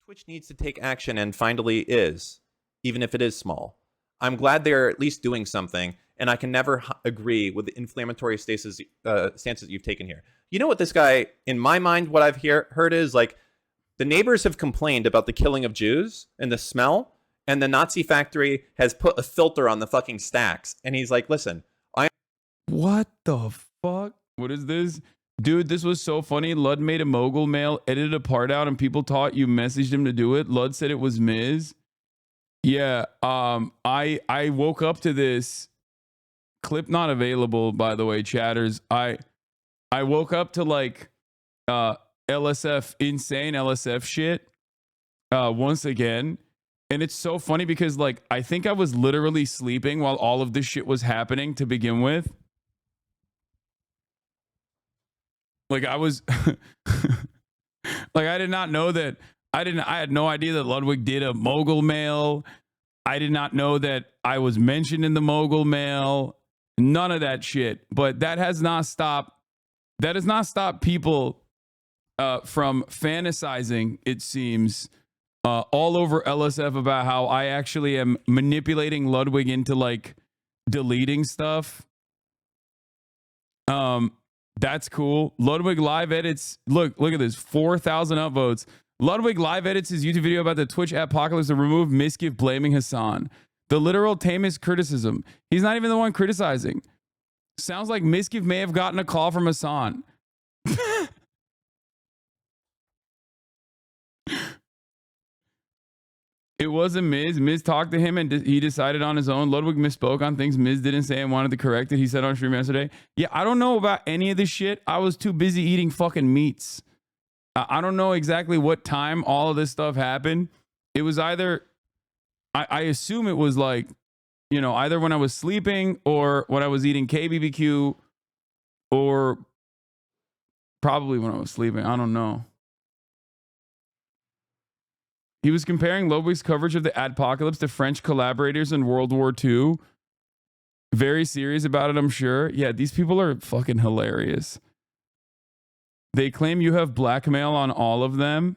Twitch needs to take action and finally is, even if it is small. I'm glad they're at least doing something, and I can never agree with the inflammatory stances you've taken here. You know what this guy, in my mind, what I've heard is like, the neighbors have complained about the killing of Jews and the smell, and the Nazi factory has put a filter on the fucking stacks. And he's like, listen, What the fuck? What is this? Dude, this was so funny. Lud made a mogul mail, edited a part out, and people thought you messaged him to do it. Lud said it was Miz. Yeah, I woke up to this clip, not available, by the way, chatters. I woke up to like LSF, insane LSF shit once again. And it's so funny because like I think I was literally sleeping while all of this shit was happening to begin with. Like I was like I did not know that I had no idea that Ludwig did a mogul mail. I did not know that I was mentioned in the mogul mail. None of that shit. But that has not stopped people from fantasizing, it seems, all over LSF about how I actually am manipulating Ludwig into like deleting stuff. That's cool. Ludwig live edits. Look at this. 4,000 upvotes. Ludwig live edits his YouTube video about the Twitch Adpocalypse to remove Mischief blaming Hasan. The literal tamest criticism. He's not even the one criticizing. Sounds like Mischief may have gotten a call from Hasan. It wasn't Miz. Miz talked to him and he decided on his own. Ludwig misspoke on things Miz didn't say and wanted to correct it. He said on stream yesterday. Yeah, I don't know about any of this shit. I was too busy eating fucking meats. I don't know exactly what time all of this stuff happened. It was either, I assume it was like, you know, either when I was sleeping or when I was eating KBBQ or probably when I was sleeping. I don't know. He was comparing Ludwig's coverage of the Adpocalypse to French collaborators in World War II. Very serious about it, I'm sure. Yeah, these people are fucking hilarious. They claim you have blackmail on all of them.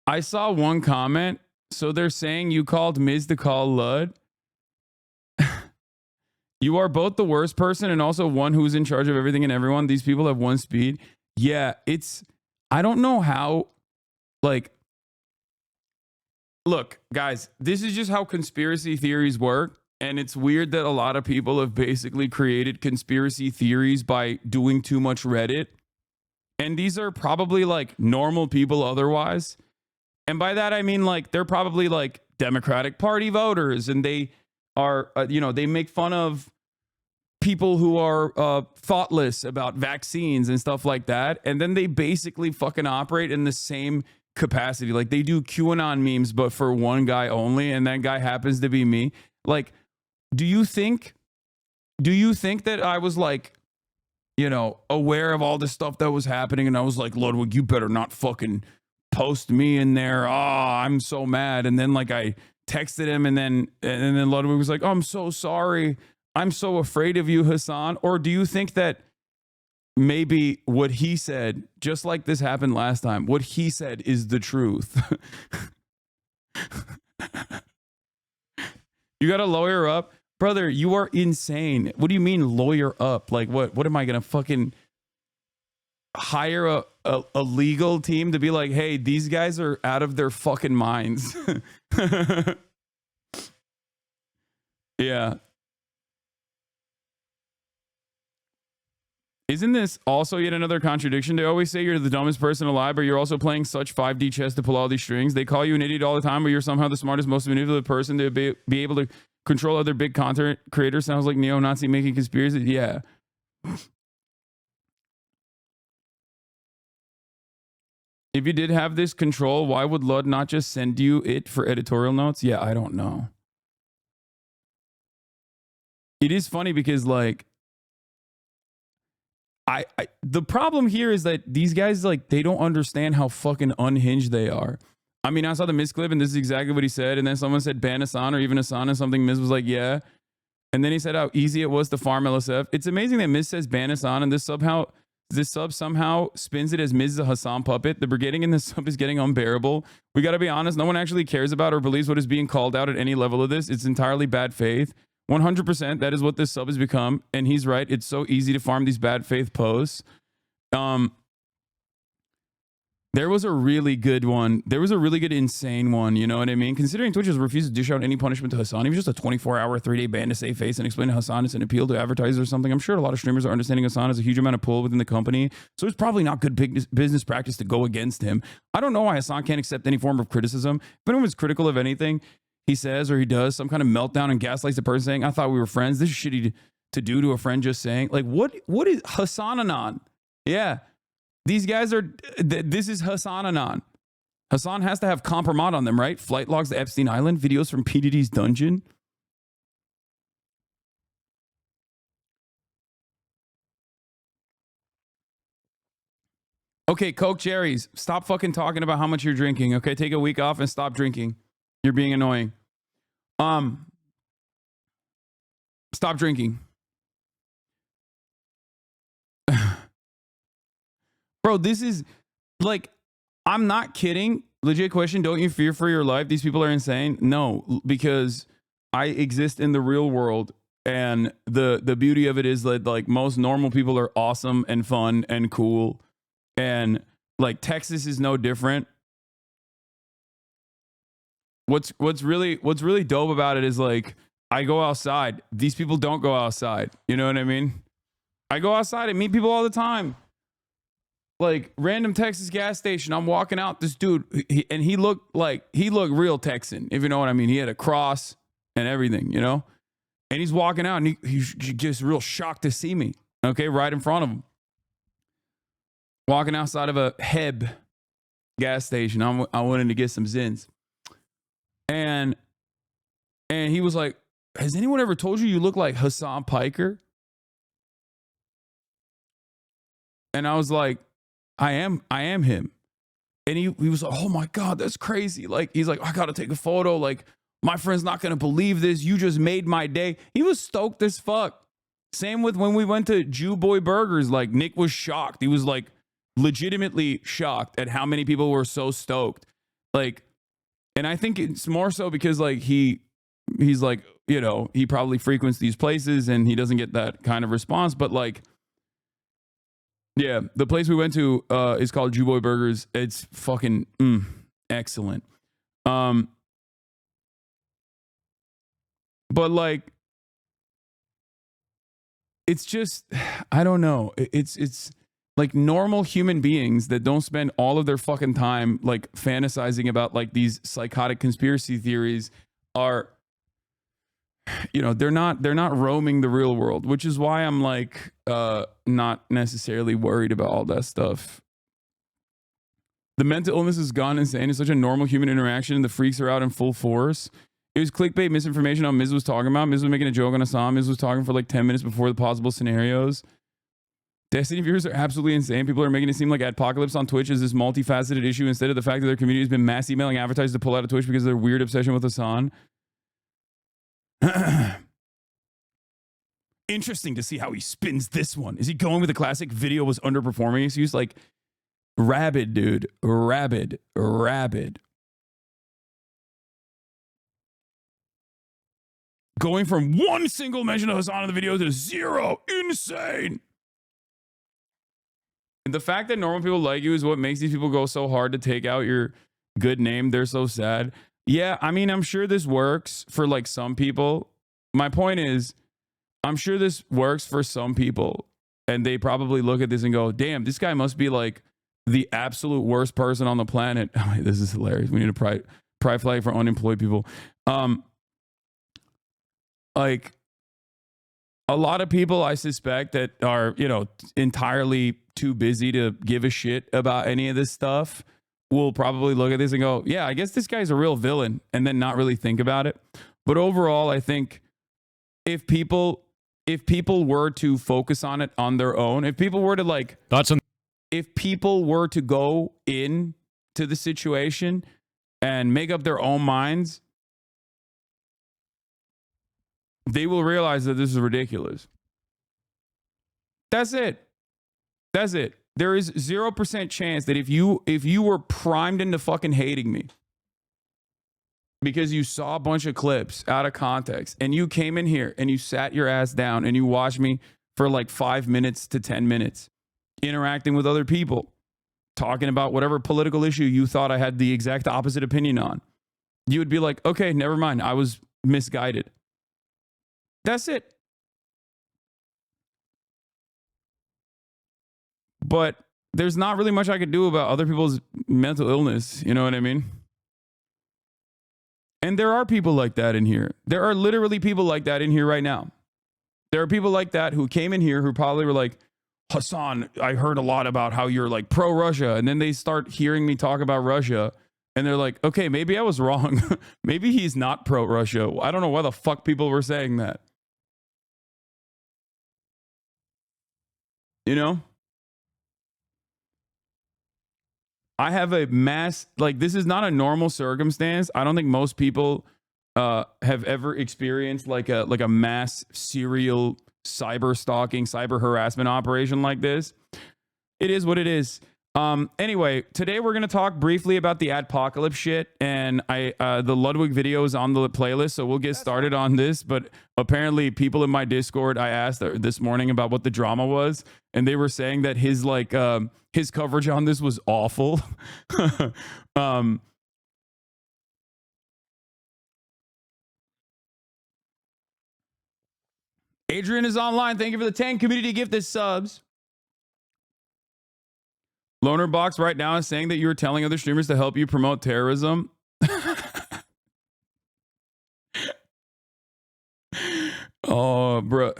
I saw one comment. So they're saying you called Miz to call Lud. You are both the worst person and also one who's in charge of everything and everyone. These people have one speed. Yeah, I don't know how. Like, look, guys, this is just how conspiracy theories work. And it's weird that a lot of people have basically created conspiracy theories by doing too much Reddit. And these are probably like normal people otherwise. And by that, I mean, like, they're probably like Democratic Party voters and they are, they make fun of people who are thoughtless about vaccines and stuff like that. And then they basically fucking operate in the same capacity. Like they do QAnon memes, but for one guy only, and that guy happens to be me. Like, do you think that I was like, aware of all this stuff that was happening and I was like, Ludwig, you better not fucking post me in there. Oh, I'm so mad. And then like I texted him and then Ludwig was like, oh, I'm so sorry. I'm so afraid of you, Hasan. Or do you think that maybe what he said, just like this happened last time, what he said is the truth? You got to lawyer up? Brother, you are insane. What do you mean lawyer up? Like what am I going to fucking hire a legal team to be like, hey, these guys are out of their fucking minds? Yeah. Isn't this also yet another contradiction? They always say you're the dumbest person alive, but you're also playing such 5D chess to pull all these strings. They call you an idiot all the time, but you're somehow the smartest, most manipulative person to be able to control other big content creators. Sounds like neo-Nazi making conspiracy. Yeah. If you did have this control, why would Lud not just send you it for editorial notes? Yeah, I don't know. It is funny because like, the problem here is that these guys, like, they don't understand how fucking unhinged they are. I mean, I saw the Miz clip and this is exactly what he said. And then someone said ban Hasan or even Hasan and something. Miz was like, yeah. And then he said how easy it was to farm LSF. It's amazing that Miz says ban Hasan and this somehow This sub somehow spins it as Miz is a Hasan puppet. The brigading in this sub is getting unbearable. We got to be honest. No one actually cares about or believes what is being called out at any level of this. It's entirely bad faith. 100%. That is what this sub has become. And he's right. It's so easy to farm these bad faith posts. There was a really good one. There was a really good insane one. You know what I mean? Considering Twitch has refused to dish out any punishment to Hasan, even just a 24-hour, 3-day ban to save face and explain to Hasan it's an appeal to advertisers or something. I'm sure a lot of streamers are understanding Hasan has a huge amount of pull within the company. So it's probably not good business practice to go against him. I don't know why Hasan can't accept any form of criticism. If anyone's critical of anything he says or he does, some kind of meltdown and gaslights the person saying, I thought we were friends. This is shitty to do to a friend just saying. Like, what is HasanAnon? Yeah. These guys are, this is HasanAnon. Hasan has to have compromat on them, right? Flight logs to Epstein Island, videos from PDD's dungeon. Okay, Coke Cherries, stop fucking talking about how much you're drinking, okay? Take a week off and stop drinking. You're being annoying. Stop drinking. Bro, this is like, I'm not kidding. Legit question. Don't you fear for your life? These people are insane. No, because I exist in the real world. And the beauty of it is that like most normal people are awesome and fun and cool. And like Texas is no different. What's really dope about it is like I go outside. These people don't go outside. You know what I mean? I go outside and meet people all the time. Like random Texas gas station. I'm walking out. This dude, he looked real Texan, if you know what I mean. He had a cross and everything, you know. And he's walking out, and he's just real shocked to see me. Okay, right in front of him. Walking outside of a Heb gas station. I wanted to get some Zins, and he was like, "Has anyone ever told you look like Hasan Piker?" And I was like, I am him. And he was like, oh my God, that's crazy. Like, he's like, I gotta take a photo. Like, my friend's not gonna believe this. You just made my day. He was stoked as fuck. Same with when we went to Jew Boy Burgers. Like, Nick was shocked. He was like legitimately shocked at how many people were so stoked. Like, and I think it's more so because like he's like, you know, he probably frequents these places and he doesn't get that kind of response. But like, yeah, the place we went to is called Jew Boy Burgers. It's fucking excellent. But like, it's just, I don't know. It's like normal human beings that don't spend all of their fucking time like fantasizing about like these psychotic conspiracy theories are, you know, they're not roaming the real world, which is why I'm like not necessarily worried about all that stuff. The mental illness has gone insane. It's such a normal human interaction. The freaks are out in full force. It was clickbait misinformation on Miz was talking about. Miz was making a joke on Hasan. Miz was talking for like 10 minutes before the possible scenarios. Destiny viewers are absolutely insane. People are making it seem like Adpocalypse on Twitch is this multifaceted issue instead of the fact that their community has been mass emailing advertisers to pull out of Twitch because of their weird obsession with Hasan. Interesting to see how he spins this one. Is he going with the classic video was underperforming excuse? Like, rabid, dude. Rabid. Going from one single mention of Hasan in the video to zero. Insane. And the fact that normal people like you is what makes these people go so hard to take out your good name. They're so sad. Yeah, I mean, I'm sure this works for like some people. My point is, I'm sure this works for some people. And they probably look at this and go, damn, this guy must be like the absolute worst person on the planet. Oh, this is hilarious. We need a pride flag for unemployed people. Like a lot of people I suspect that are, you know, entirely too busy to give a shit about any of this stuff will probably look at this and go, yeah, I guess this guy's a real villain, and then not really think about it. But overall, I think if people were to focus on it on their own, if people were to like, if people were to go in to the situation and make up their own minds, they will realize that this is ridiculous. That's it. That's it. There is 0% chance that if you were primed into fucking hating me because you saw a bunch of clips out of context and you came in here and you sat your ass down and you watched me for like 5 minutes to 10 minutes interacting with other people, talking about whatever political issue you thought I had the exact opposite opinion on, you would be like, okay, never mind. I was misguided. That's it. But there's not really much I could do about other people's mental illness. You know what I mean? And there are people like that in here. There are literally people like that in here right now. There are people like that who came in here who probably were like, Hasan, I heard a lot about how you're like pro-Russia. And then they start hearing me talk about Russia. And they're like, okay, maybe I was wrong. Maybe he's not pro-Russia. I don't know why the fuck people were saying that. You know? I have a mass, like, this is not a normal circumstance. I don't think most people have ever experienced like a mass serial cyber stalking, cyber harassment operation like this. It is what it is. Anyway, today we're going to talk briefly about the Adpocalypse shit, and the Ludwig video is on the playlist, so we'll get started on this. But apparently people in my Discord, I asked this morning about what the drama was, and they were saying that his his coverage on this was awful. Adrian is online. Thank you for the 10 community gifted subs. Loner Box right now is saying that you were telling other streamers to help you promote terrorism. Oh, bro.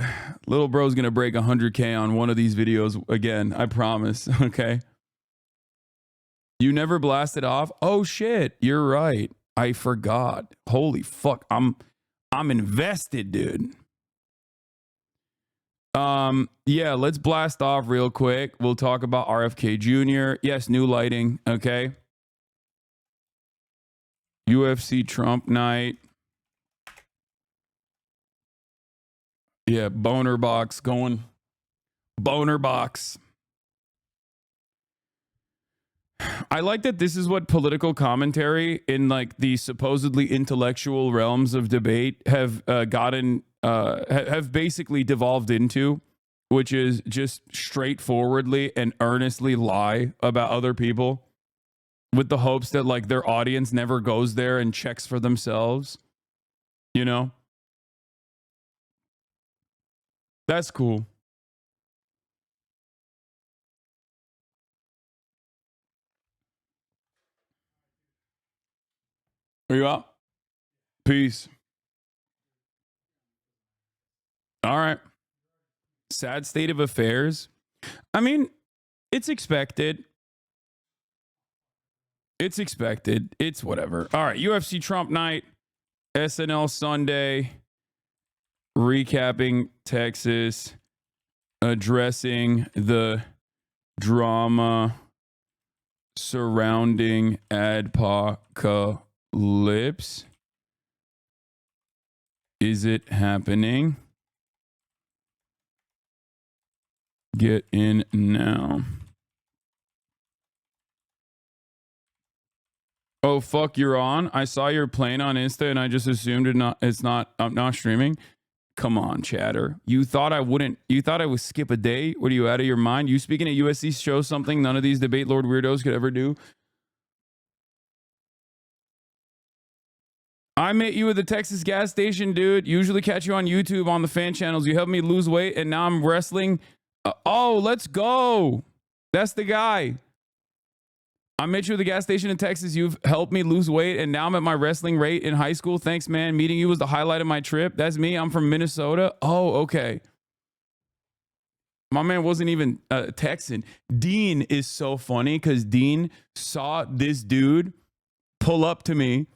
Little bro's going to break 100K on one of these videos again. I promise. Okay. You never blasted off? Oh, shit. You're right. I forgot. Holy fuck. I'm invested, dude. Yeah, let's blast off real quick. We'll talk about RFK Jr. Yes, new lighting. Okay. UFC Trump night. Yeah, boner box going. Boner box. I like that this is what political commentary in like the supposedly intellectual realms of debate have have basically devolved into, which is just straightforwardly and earnestly lie about other people with the hopes that like their audience never goes there and checks for themselves. You know? That's cool. Are you up? Peace. All right. Sad state of affairs. I mean, it's expected. It's expected. It's whatever. All right. UFC Trump night, SNL Sunday, recapping Texas, addressing the drama surrounding Adpocalypse. Is it happening? Get in now. Oh, fuck, you're on? I saw your playing on Insta and I just assumed I'm not streaming. Come on, chatter. You thought I would skip a day? What are you, out of your mind? You speaking at USC shows something none of these debate lord weirdos could ever do. I met you at the Texas gas station, dude. Usually catch you on YouTube on the fan channels. You helped me lose weight and now I'm wrestling. Oh, let's go. That's the guy. I met you at the gas station in Texas. You've helped me lose weight, and now I'm at my wrestling rate in high school. Thanks, man. Meeting you was the highlight of my trip. That's me. I'm from Minnesota. Oh, okay. My man wasn't even Texan. Dean is so funny because Dean saw this dude pull up to me.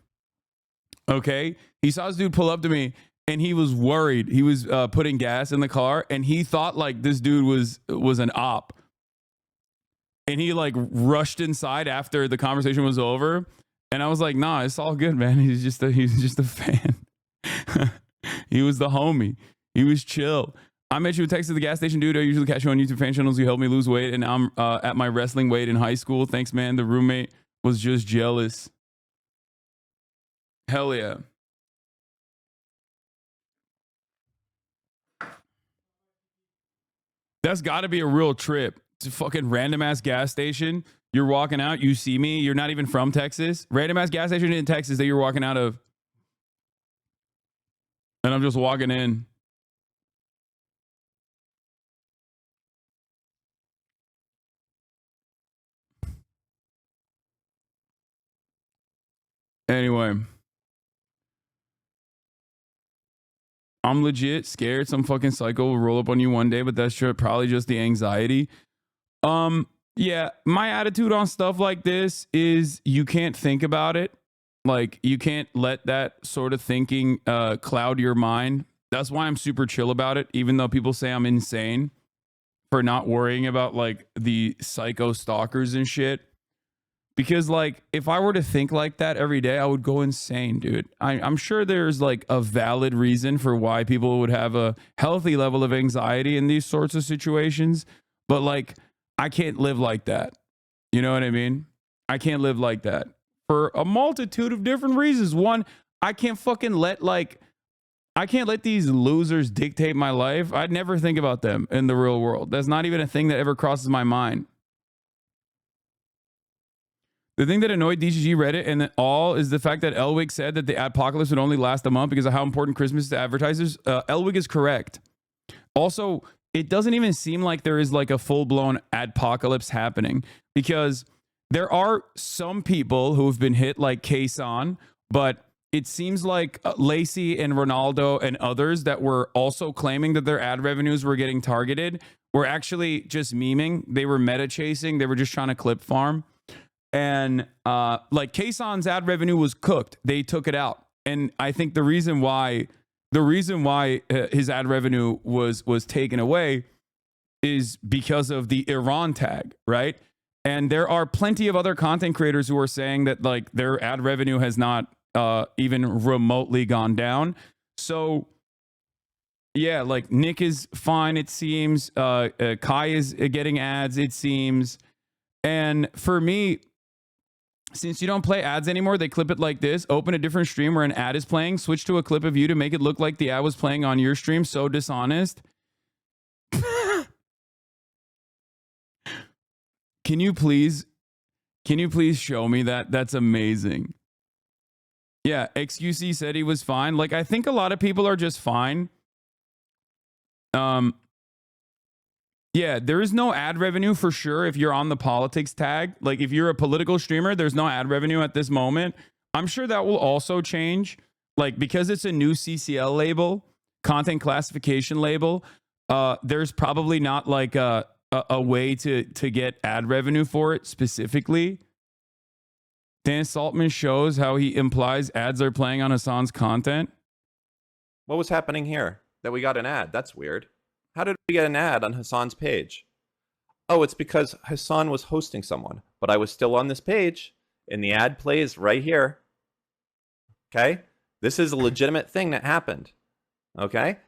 Okay? He saw this dude pull up to me, and he was worried. He was putting gas in the car, and he thought like this dude was an op. And he like rushed inside after the conversation was over. And I was like, nah, it's all good, man. He's just a fan. He was the homie. He was chill. I met you a text at the gas station, dude. I usually catch you on YouTube fan channels. You helped me lose weight, and I'm at my wrestling weight in high school. Thanks, man. The roommate was just jealous. Hell yeah. That's got to be a real trip. It's a fucking random ass gas station. You're walking out, you see me. You're not even from Texas. Random ass gas station in Texas that you're walking out of. And I'm just walking in. Anyway. I'm legit scared some fucking psycho will roll up on you one day, but that's probably just the anxiety. Yeah, my attitude on stuff like this is you can't think about it. Like, you can't let that sort of thinking cloud your mind. That's why I'm super chill about it, even though people say I'm insane for not worrying about like the psycho stalkers and shit. Because like, if I were to think like that every day, I would go insane, dude. I'm sure there's like a valid reason for why people would have a healthy level of anxiety in these sorts of situations. But like, I can't live like that. You know what I mean? I can't live like that for a multitude of different reasons. One, I can't let these losers dictate my life. I'd never think about them in the real world. That's not even a thing that ever crosses my mind. The thing that annoyed DGG Reddit and all is the fact that Elwig said that the Adpocalypse would only last a month because of how important Christmas is to advertisers. Elwig is correct. Also, it doesn't even seem like there is like a full-blown Adpocalypse happening because there are some people who have been hit like Kason, but it seems like Lacey and Ronaldo and others that were also claiming that their ad revenues were getting targeted were actually just memeing. They were meta chasing. They were just trying to clip farm. And like Kason's ad revenue was cooked. They took it out. And I think the reason why his ad revenue was taken away is because of the Iran tag, right? And there are plenty of other content creators who are saying that like their ad revenue has not even remotely gone down. So yeah, like Nick is fine, it seems. Kai is getting ads, it seems. And for me, since you don't play ads anymore, they clip it like this. Open a different stream where an ad is playing. Switch to a clip of you to make it look like the ad was playing on your stream. So dishonest. Can you please show me that? That's amazing. Yeah, XQC said he was fine. Like, I think a lot of people are just fine. Yeah, there is no ad revenue for sure if you're on the politics tag. Like if you're a political streamer, there's no ad revenue at this moment. I'm sure that will also change. Like because it's a new CCL label, content classification label, there's probably not like a way to get ad revenue for it specifically. Dan Saltman shows how he implies ads are playing on Hasan's content. What was happening here? That we got an ad. That's weird. How did we get an ad on Hasan's page? Oh, it's because Hasan was hosting someone, but I was still on this page, and the ad plays right here. Okay? This is a legitimate thing that happened. Okay?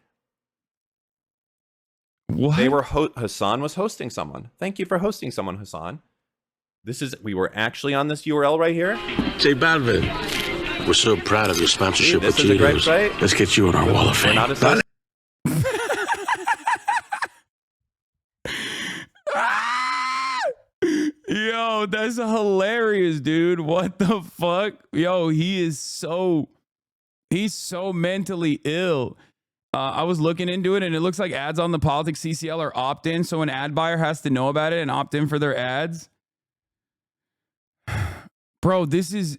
What? Hasan was hosting someone. Thank you for hosting someone, Hasan. We were actually on this URL right here. J Balvin, we're so proud of your sponsorship with this is a great site. Let's get you on our wall of fame. Yo, that's hilarious, dude. What the fuck? Yo, he's so mentally ill. I was looking into it and it looks like ads on the politics CCL are opt-in, so an ad buyer has to know about it and opt in for their ads. Bro, this is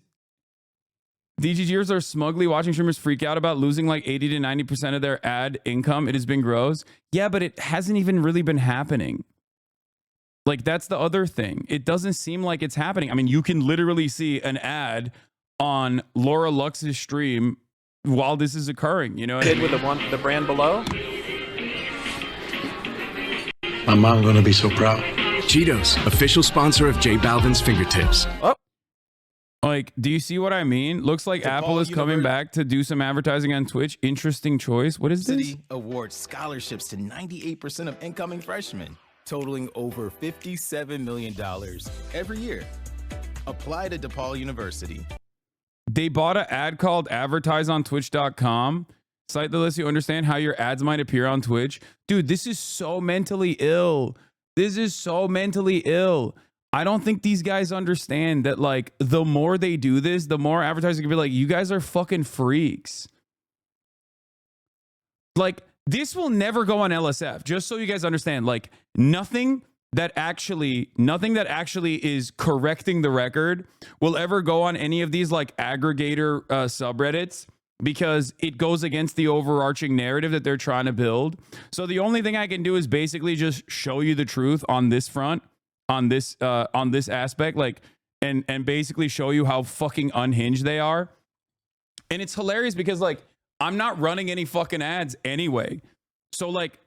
DGGers are smugly watching streamers freak out about losing like 80 to 90% of their ad income. It has been gross. Yeah, but it hasn't even really been happening. Like, that's the other thing. It doesn't seem like it's happening. I mean, you can literally see an ad on Laura Lux's stream while this is occurring. You know what I mean? With the brand below? My mom gonna be so proud. Cheetos, official sponsor of J Balvin's Fingertips. Oh. Like, do you see what I mean? Looks like Apple is coming back to do some advertising on Twitch. Interesting choice. What is this? City awards scholarships to 98% of incoming freshmen, totaling over $57 million every year. Apply to DePaul University. They bought an ad called advertiseontwitch.com. Site that lets you understand how your ads might appear on Twitch. Dude, this is so mentally ill. This is so mentally ill. I don't think these guys understand that, like, the more they do this, the more advertisers can be like, you guys are fucking freaks. Like, this will never go on LSF, just so you guys understand. Like, nothing that actually is correcting the record will ever go on any of these, like, aggregator subreddits, because it goes against the overarching narrative that they're trying to build. So the only thing I can do is basically just show you the truth on this front, on this aspect, like, and basically show you how fucking unhinged they are. And it's hilarious because, like, I'm not running any fucking ads anyway. So, like,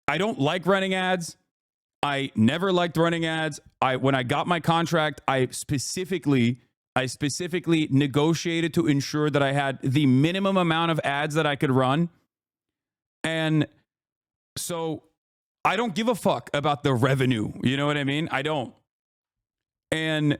I don't like running ads. I never liked running ads. When I got my contract, I specifically negotiated to ensure that I had the minimum amount of ads that I could run. And so I don't give a fuck about the revenue. You know what I mean? I don't. And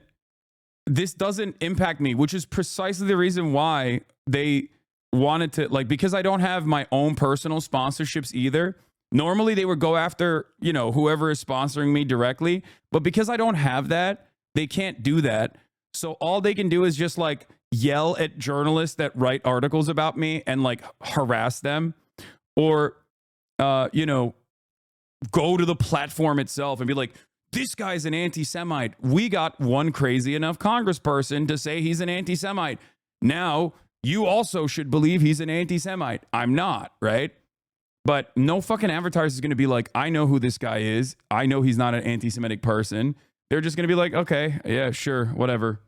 this doesn't impact me, which is precisely the reason why they wanted to, like, because I don't have my own personal sponsorships either. Normally they would go after, you know, whoever is sponsoring me directly. But because I don't have that, they can't do that. So all they can do is just, like, yell at journalists that write articles about me and, like, harass them, or, you know, go to the platform itself and be like, this guy's an anti-Semite. We got one crazy enough congressperson to say he's an anti-Semite. Now you also should believe he's an anti-Semite. I'm not, right? But no fucking advertiser is going to be like, I know who this guy is. I know he's not an anti-Semitic person. They're just going to be like, okay, yeah, sure, whatever.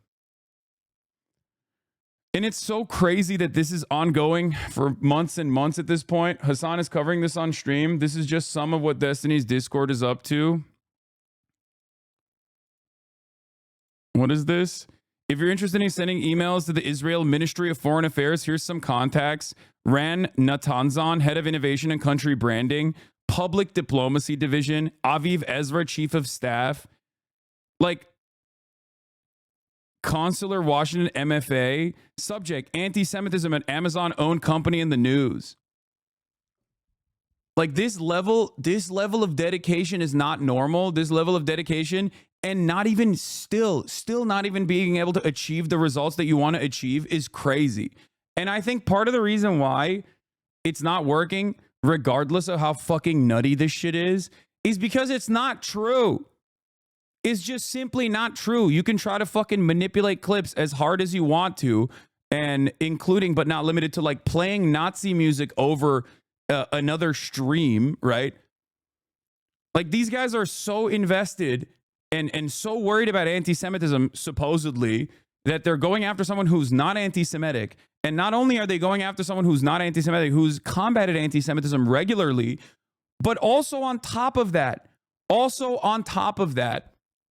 And it's so crazy that this is ongoing for months and months at this point. Hasan is covering this on stream. This is just some of what Destiny's Discord is up to. What is this? If you're interested in sending emails to the Israel Ministry of Foreign Affairs, here's some contacts. Ran Natanzan, Head of Innovation and Country Branding. Public Diplomacy Division. Aviv Ezra, Chief of Staff. Like, Consular Washington MFA. Subject, anti-Semitism at Amazon-owned company in the news. Like, this level of dedication is not normal. This level of dedication, and not even still not even being able to achieve the results that you want to achieve, is crazy. And I think part of the reason why it's not working, regardless of how fucking nutty this shit is because it's not true. It's just simply not true. You can try to fucking manipulate clips as hard as you want to, and including but not limited to, like, playing Nazi music over another stream, right? Like, these guys are so invested and so worried about anti-Semitism, supposedly, that they're going after someone who's not anti-Semitic. And not only are they going after someone who's not anti-Semitic, who's combated anti-Semitism regularly, but also on top of that,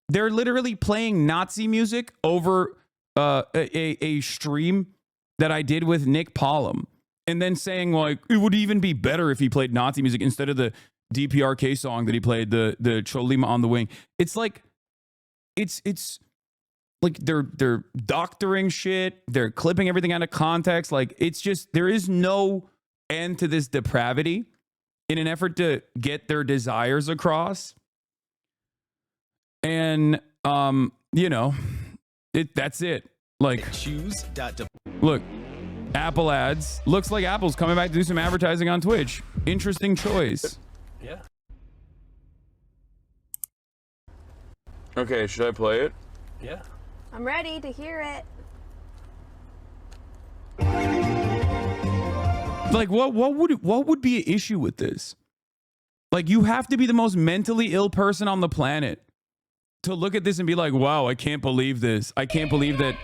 they're literally playing Nazi music over a stream that I did with Nick Pollum, and then saying, like, it would even be better if he played Nazi music instead of the DPRK song that he played, the Cholima on the Wing. It's like, it's like they're doctoring shit. They're clipping everything out of context. Like, it's just, there is no end to this depravity in an effort to get their desires across. And, you know, that's it. Like, look, Apple ads. Looks like Apple's coming back to do some advertising on Twitch. Interesting choice. Yeah. Okay, should I play it? Yeah. I'm ready to hear it. Like, what would be an issue with this? Like, you have to be the most mentally ill person on the planet to look at this and be like, wow, I can't believe this. I can't believe that.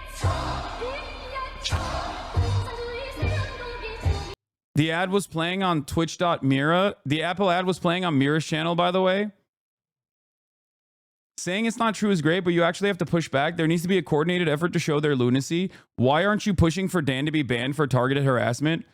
The ad was playing on twitch.mira. The Apple ad was playing on Mira's channel, by the way. Saying it's not true is great, but you actually have to push back. There needs to be a coordinated effort to show their lunacy. Why aren't you pushing for Dan to be banned for targeted harassment?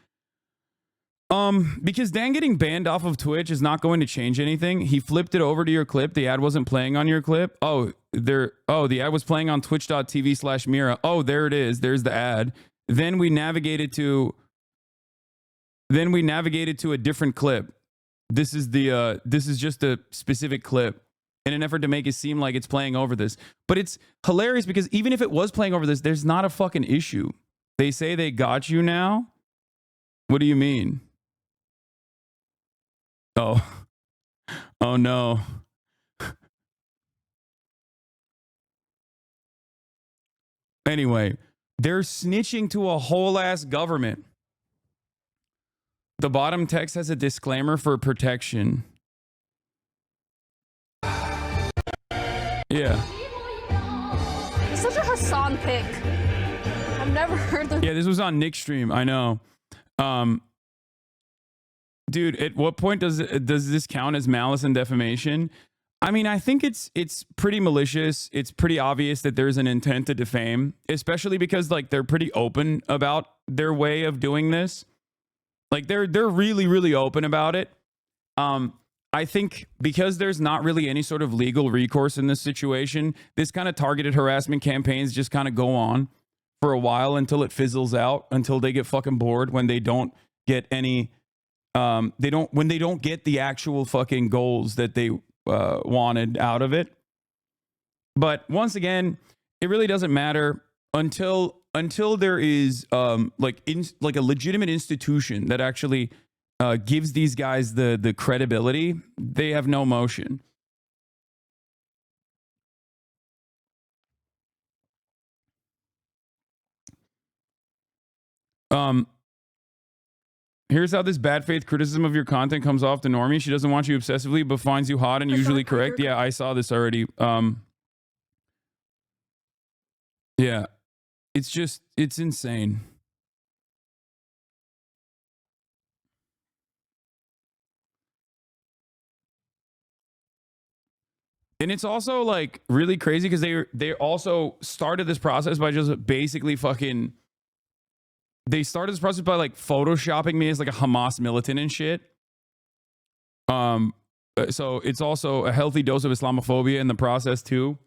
Because Dan getting banned off of Twitch is not going to change anything. He flipped it over to your clip. The ad wasn't playing on your clip. The ad was playing on twitch.tv/Mira. Oh, there it is. There's the ad. Then we navigated to a different clip. This is just a specific clip in an effort to make it seem like it's playing over this. But it's hilarious because even if it was playing over this, there's not a fucking issue. They say they got you now. What do you mean? Oh no. Anyway, they're snitching to a whole ass government. The bottom text has a disclaimer for protection. Yeah. It's such a Hasan pick. I've never heard the. Yeah, this was on Nick's stream. I know. Dude, at what point does this count as malice and defamation? I mean, I think it's pretty malicious. It's pretty obvious that there's an intent to defame, especially because like they're pretty open about their way of doing this. Like they're really, really open about it. I think because there's not really any sort of legal recourse in this situation, this kind of targeted harassment campaigns just kind of go on for a while until it fizzles out, until they get fucking bored when they don't get any when they don't get the actual fucking goals that they wanted out of it. But once again, it really doesn't matter until there is like a legitimate institution that actually gives these guys the credibility. They have no motion. Here's how this bad faith criticism of your content comes off to Normie. She doesn't want you obsessively, but finds you hot and usually correct. Yeah, I saw this already. Yeah, it's insane. And it's also like really crazy because they also started this process by just basically fucking. They started this process by like photoshopping me as like a Hamas militant and shit. So it's also a healthy dose of Islamophobia in the process too.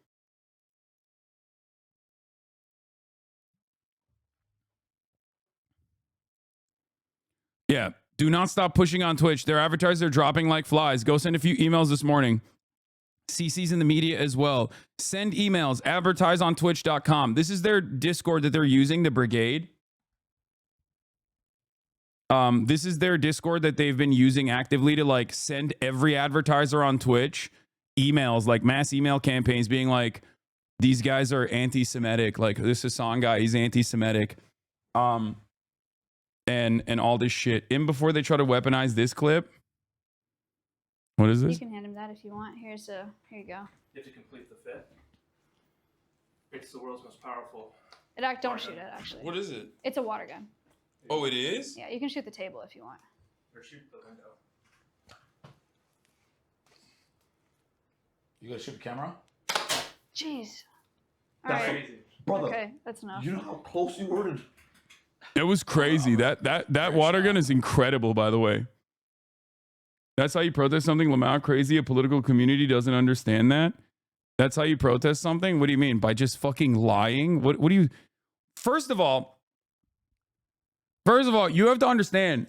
Yeah. Do not stop pushing on Twitch. Their advertisers are dropping like flies. Go send a few emails this morning. CC's in the media as well. Send emails. Advertise on twitch.com. This is their Discord that they're using, the brigade. This is their Discord that they've been using actively to like send every advertiser on Twitch emails, like mass email campaigns being like, these guys are anti-Semitic. Like this Hasan guy, he's anti-Semitic. And all this shit. In before they try to weaponize this clip. What is this? You can hand him that if you want. Here you go. You have to complete the fit. It's the world's most powerful. Don't shoot it, actually. What is it? It's a water gun. Oh, it is? Yeah, you can shoot the table if you want. Or shoot the window. You gotta shoot the camera? Jeez. All That's right. crazy. Brother, Okay, that's enough. you know how close you were to... It was crazy. That water gun is incredible, by the way. That's how you protest something, Lamau? Crazy, a political community doesn't understand that? That's how you protest something? What do you mean? By just fucking lying? What do you... First of all, you have to understand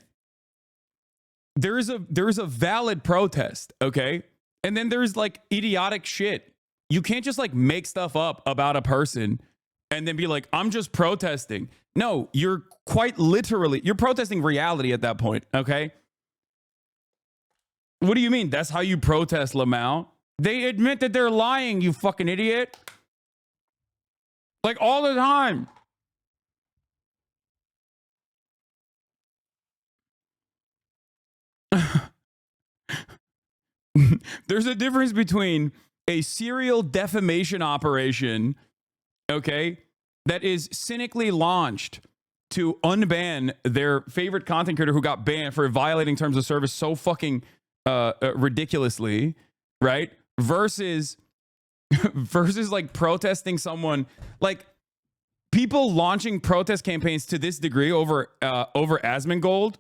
there is a valid protest, okay? And then there's like idiotic shit. You can't just like make stuff up about a person and then be like, I'm just protesting. No, you're quite literally, you're protesting reality at that point, okay? What do you mean? That's how you protest, Lamau? They admit that they're lying, you fucking idiot. Like all the time. There's a difference between a serial defamation operation, okay, that is cynically launched to unban their favorite content creator who got banned for violating terms of service so fucking ridiculously, right? Versus versus like protesting someone, like people launching protest campaigns to this degree over Asmongold,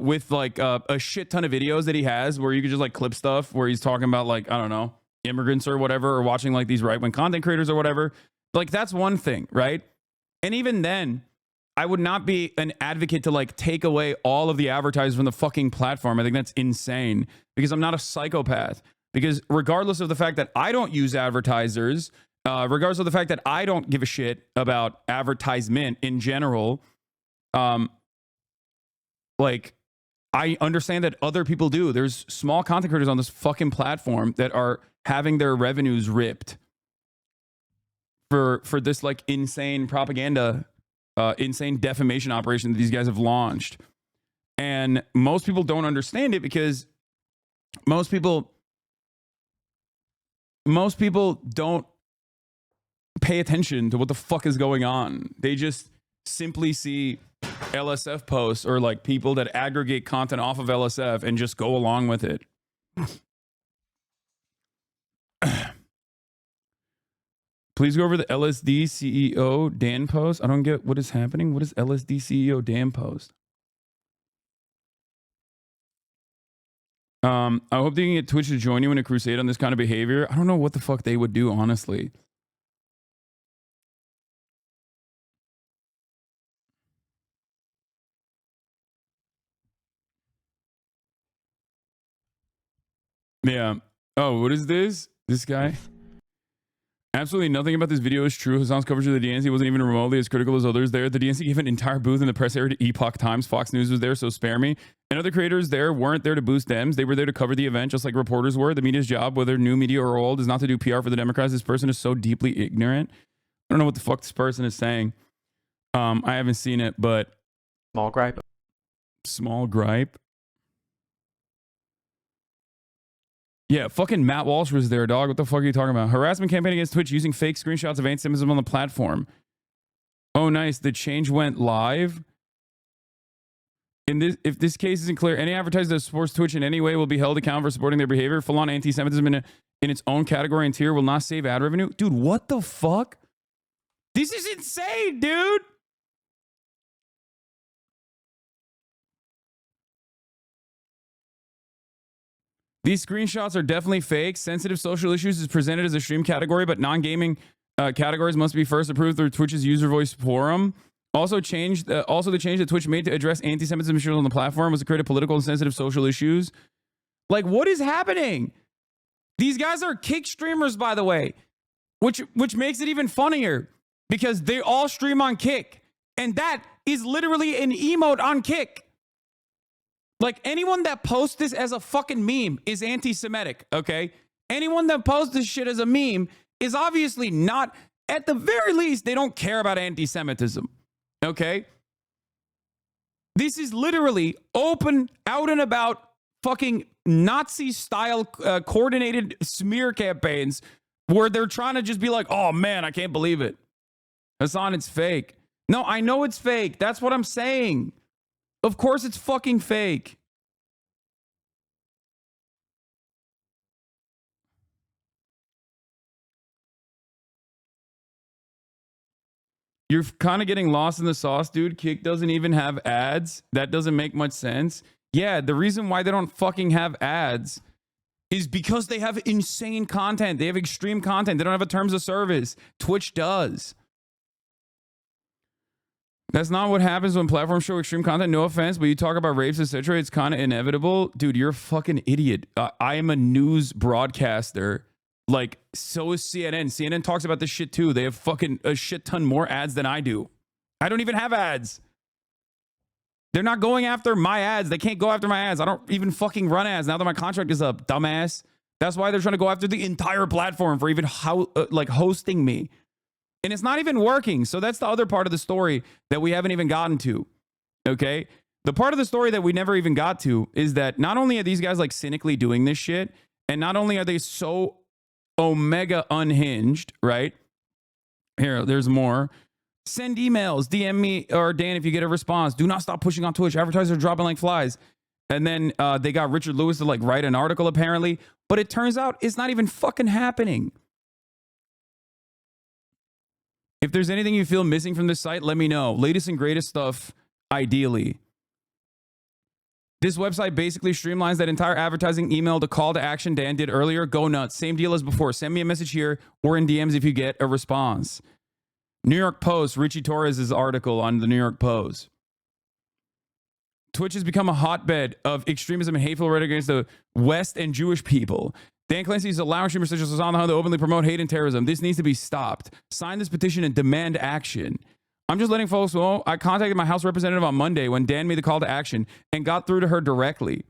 with like a shit ton of videos that he has where you could just like clip stuff where he's talking about like, I don't know, immigrants or whatever, or watching like these right-wing content creators or whatever. Like that's one thing, right? And even then, I would not be an advocate to like take away all of the advertisers from the fucking platform. I think that's insane because I'm not a psychopath. Because regardless of the fact that I don't use advertisers, regardless of the fact that I don't give a shit about advertisement in general, like I understand that other people do. There's small content creators on this fucking platform that are having their revenues ripped for this like insane propaganda, insane defamation operation that these guys have launched. And most people don't understand it because most people don't pay attention to what the fuck is going on. They just simply see LSF posts or like people that aggregate content off of LSF and just go along with it. Please go over the LSD CEO Dan post. I don't get what is happening. What is LSD CEO Dan post? I hope they can get Twitch to join you in a crusade on this kind of behavior. I don't know what the fuck they would do, honestly. Yeah. Oh, what is this? This guy? Absolutely nothing about this video is true. Hasan's coverage of the DNC wasn't even remotely as critical as others there. The DNC gave an entire booth in the press area to Epoch Times. Fox News was there, so spare me. And other creators there weren't there to boost Dems. They were there to cover the event, just like reporters were. The media's job, whether new media or old, is not to do PR for the Democrats. This person is so deeply ignorant. I don't know what the fuck this person is saying. I haven't seen it, but... Small gripe. Small gripe? Yeah, fucking Matt Walsh was there, dog. What the fuck are you talking about? Harassment campaign against Twitch using fake screenshots of anti-Semitism on the platform. Oh, nice. The change went live. If this case isn't clear, any advertiser that supports Twitch in any way will be held accountable for supporting their behavior. Full-on anti-Semitism in its own category and tier will not save ad revenue. Dude, what the fuck? This is insane, dude. These screenshots are definitely fake. Sensitive social issues is presented as a stream category, but non-gaming categories must be first approved through Twitch's user voice forum. Also, the change that Twitch made to address anti-Semitism issues on the platform was to create political and sensitive social issues. Like, what is happening? These guys are Kick streamers, by the way, which makes it even funnier because they all stream on Kick, and that is literally an emote on Kick. Like, anyone that posts this as a fucking meme is anti-Semitic, okay? Anyone that posts this shit as a meme is obviously not, at the very least, they don't care about anti-Semitism, okay? This is literally open, out and about, fucking Nazi-style coordinated smear campaigns where they're trying to just be like, oh man, I can't believe it. Hasan, it's fake. No, I know it's fake. That's what I'm saying. Of course it's fucking fake. You're kind of getting lost in the sauce, dude. Kick doesn't even have ads. That doesn't make much sense. Yeah, the reason why they don't fucking have ads is because they have insane content. They have extreme content. They don't have a terms of service. Twitch does. That's not what happens when platforms show extreme content. No offense, but you talk about rapes, etc. It's kind of inevitable. Dude, you're a fucking idiot. I am a news broadcaster. Like, so is CNN. CNN talks about this shit too. They have fucking a shit ton more ads than I do. I don't even have ads. They're not going after my ads. They can't go after my ads. I don't even fucking run ads now that my contract is up, dumbass. That's why they're trying to go after the entire platform for even hosting me. And it's not even working. So that's the other part of the story that we haven't even gotten to. Okay? The part of the story that we never even got to is that not only are these guys like cynically doing this shit, and not only are they so omega unhinged, right? Here, there's more. Send emails, DM me or Dan if you get a response. Do not stop pushing on Twitch. Advertisers are dropping like flies. And then they got Richard Lewis to like write an article apparently, but it turns out it's not even fucking happening. If there's anything you feel missing from this site, let me know. Latest and greatest stuff, ideally. This website basically streamlines that entire advertising email to call to action Dan did earlier. Go nuts. Same deal as before. Send me a message here or in DMs if you get a response. New York Post, Richie Torres' article on the New York Post. Twitch has become a hotbed of extremism and hateful rhetoric against the West and Jewish people. Dan Clancy is allowing streamers such as HasanAbi to openly promote hate and terrorism. This needs to be stopped. Sign this petition and demand action. I'm just letting folks know I contacted my House representative on Monday when Dan made the call to action and got through to her directly.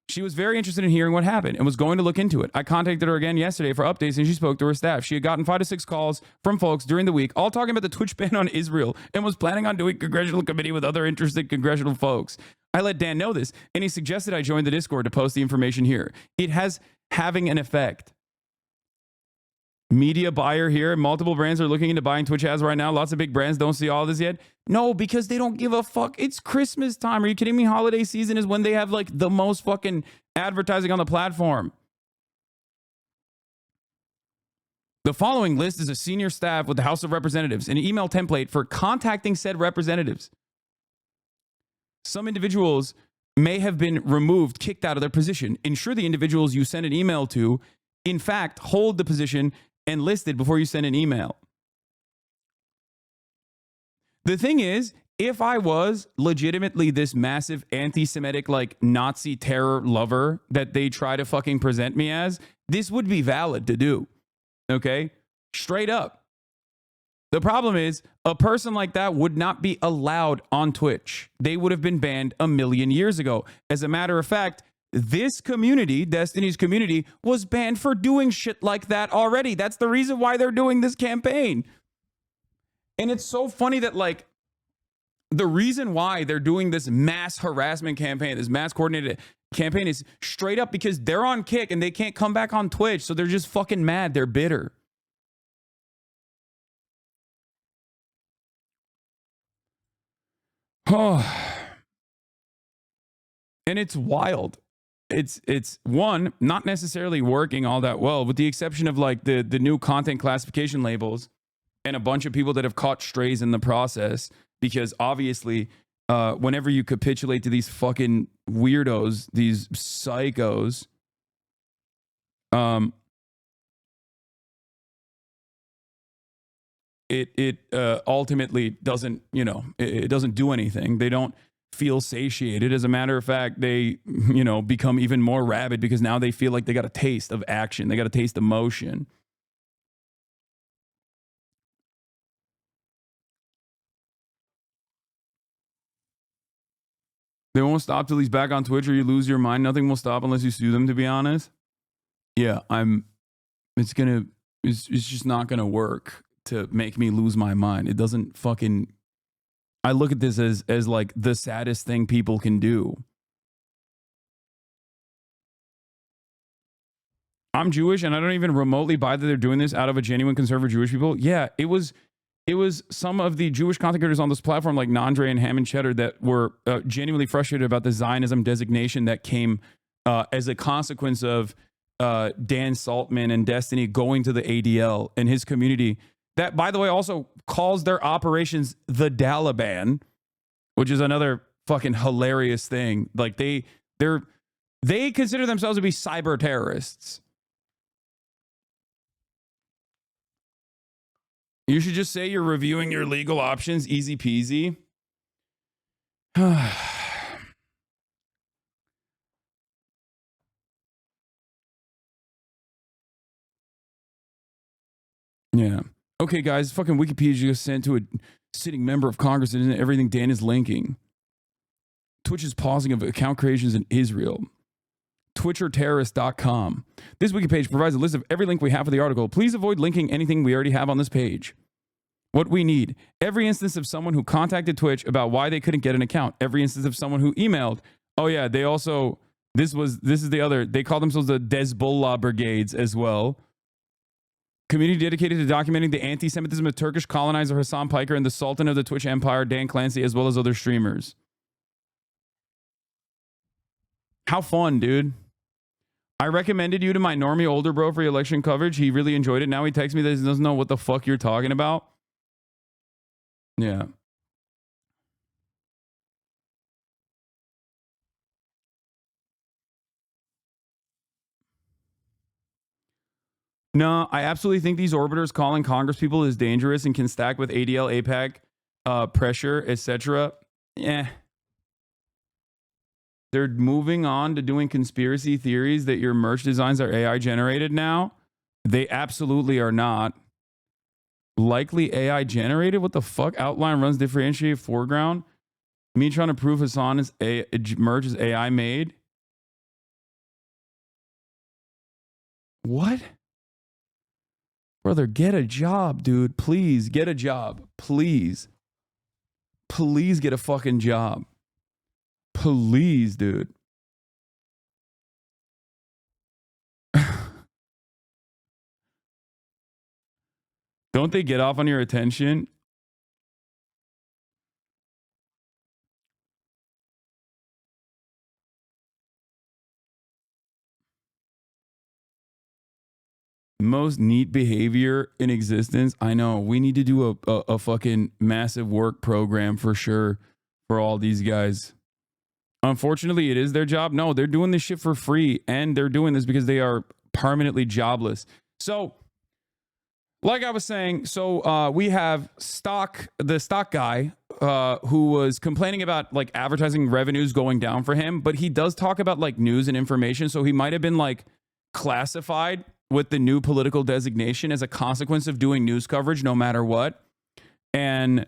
She was very interested in hearing what happened and was going to look into it. I contacted her again yesterday for updates and she spoke to her staff. She had gotten 5 to 6 calls from folks during the week, all talking about the Twitch ban on Israel and was planning on doing congressional committee with other interested congressional folks. I let Dan know this and he suggested I join the Discord to post the information here. It has having an effect. Media buyer here. Multiple brands are looking into buying Twitch ads right now. Lots of big brands don't see all this yet. No, because they don't give a fuck. It's Christmas time. Are you kidding me? Holiday season is when they have like the most fucking advertising on the platform. The following list is a senior staff with the House of Representatives, an email template for contacting said representatives. Some individuals may have been removed, kicked out of their position. Ensure the individuals you send an email to, in fact, hold the position and listed before you send an email. The thing is, if I was legitimately this massive anti-Semitic, like Nazi terror lover that they try to fucking present me as, this would be valid to do. Okay? Straight up. The problem is, a person like that would not be allowed on Twitch. They would have been banned a million years ago. As a matter of fact, this community, Destiny's community, was banned for doing shit like that already. That's the reason why they're doing this campaign. And it's so funny that, like, the reason why they're doing this mass harassment campaign, this mass coordinated campaign, is straight up because they're on Kick and they can't come back on Twitch. So they're just fucking mad. They're bitter. Oh. And it's wild. It's one, not necessarily working all that well, with the exception of like the new content classification labels and a bunch of people that have caught strays in the process, because obviously whenever you capitulate to these fucking weirdos, these psychos, it ultimately doesn't, it doesn't do anything. They don't feel satiated. As a matter of fact, they, become even more rabid because now they feel like they got a taste of action. They got a taste of motion. They won't stop till he's back on Twitch or you lose your mind. Nothing will stop unless you sue them, to be honest. Yeah, it's just not gonna work to make me lose my mind. It doesn't fucking, I look at this as like the saddest thing people can do. I'm Jewish and I don't even remotely buy that they're doing this out of a genuine concern for Jewish people. Yeah, it was some of the Jewish content creators on this platform like Nandre and Hammond Cheddar that were genuinely frustrated about the Zionism designation that came as a consequence of Dan Saltman and Destiny going to the ADL and his community. That, by the way, also calls their operations the Daliban, which is another fucking hilarious thing. Like they consider themselves to be cyber terrorists. You should just say you're reviewing your legal options. Easy peasy. Yeah. Okay, guys, fucking Wikipedia just sent to a sitting member of Congress and everything Dan is linking. Twitch is pausing of account creations in Israel. TwitcherTerrorist.com. This wiki page provides a list of every link we have for the article. Please avoid linking anything we already have on this page. What we need: every instance of someone who contacted Twitch about why they couldn't get an account. Every instance of someone who emailed. Oh yeah, they also, this is the other, they call themselves the Hezbollah Brigades as well. Community dedicated to documenting the anti-Semitism of Turkish colonizer Hassan Piker and the Sultan of the Twitch Empire, Dan Clancy, as well as other streamers. How fun, dude. I recommended you to my normie older bro for your election coverage. He really enjoyed it. Now he texts me that he doesn't know what the fuck you're talking about. Yeah. No, I absolutely think these orbiters calling Congress people is dangerous and can stack with ADL, APAC, pressure, etc. Yeah. They're moving on to doing conspiracy theories that your merch designs are AI generated now. They absolutely are not. Likely AI generated? What the fuck? Outline runs differentiate foreground. Me trying to prove Hasan is merch is AI made. What? Brother, get a job, dude. Please get a job. Please. Please get a fucking job. Please, dude. Don't they get off on your attention? Most neat behavior in existence. I know. We need to do a fucking massive work program for sure for all these guys. Unfortunately, it is their job. No, they're doing this shit for free, and they're doing this because they are permanently jobless. So, like I was saying, we have the stock guy who was complaining about like advertising revenues going down for him, but he does talk about like news and information. So he might have been like classified with the new political designation as a consequence of doing news coverage no matter what. And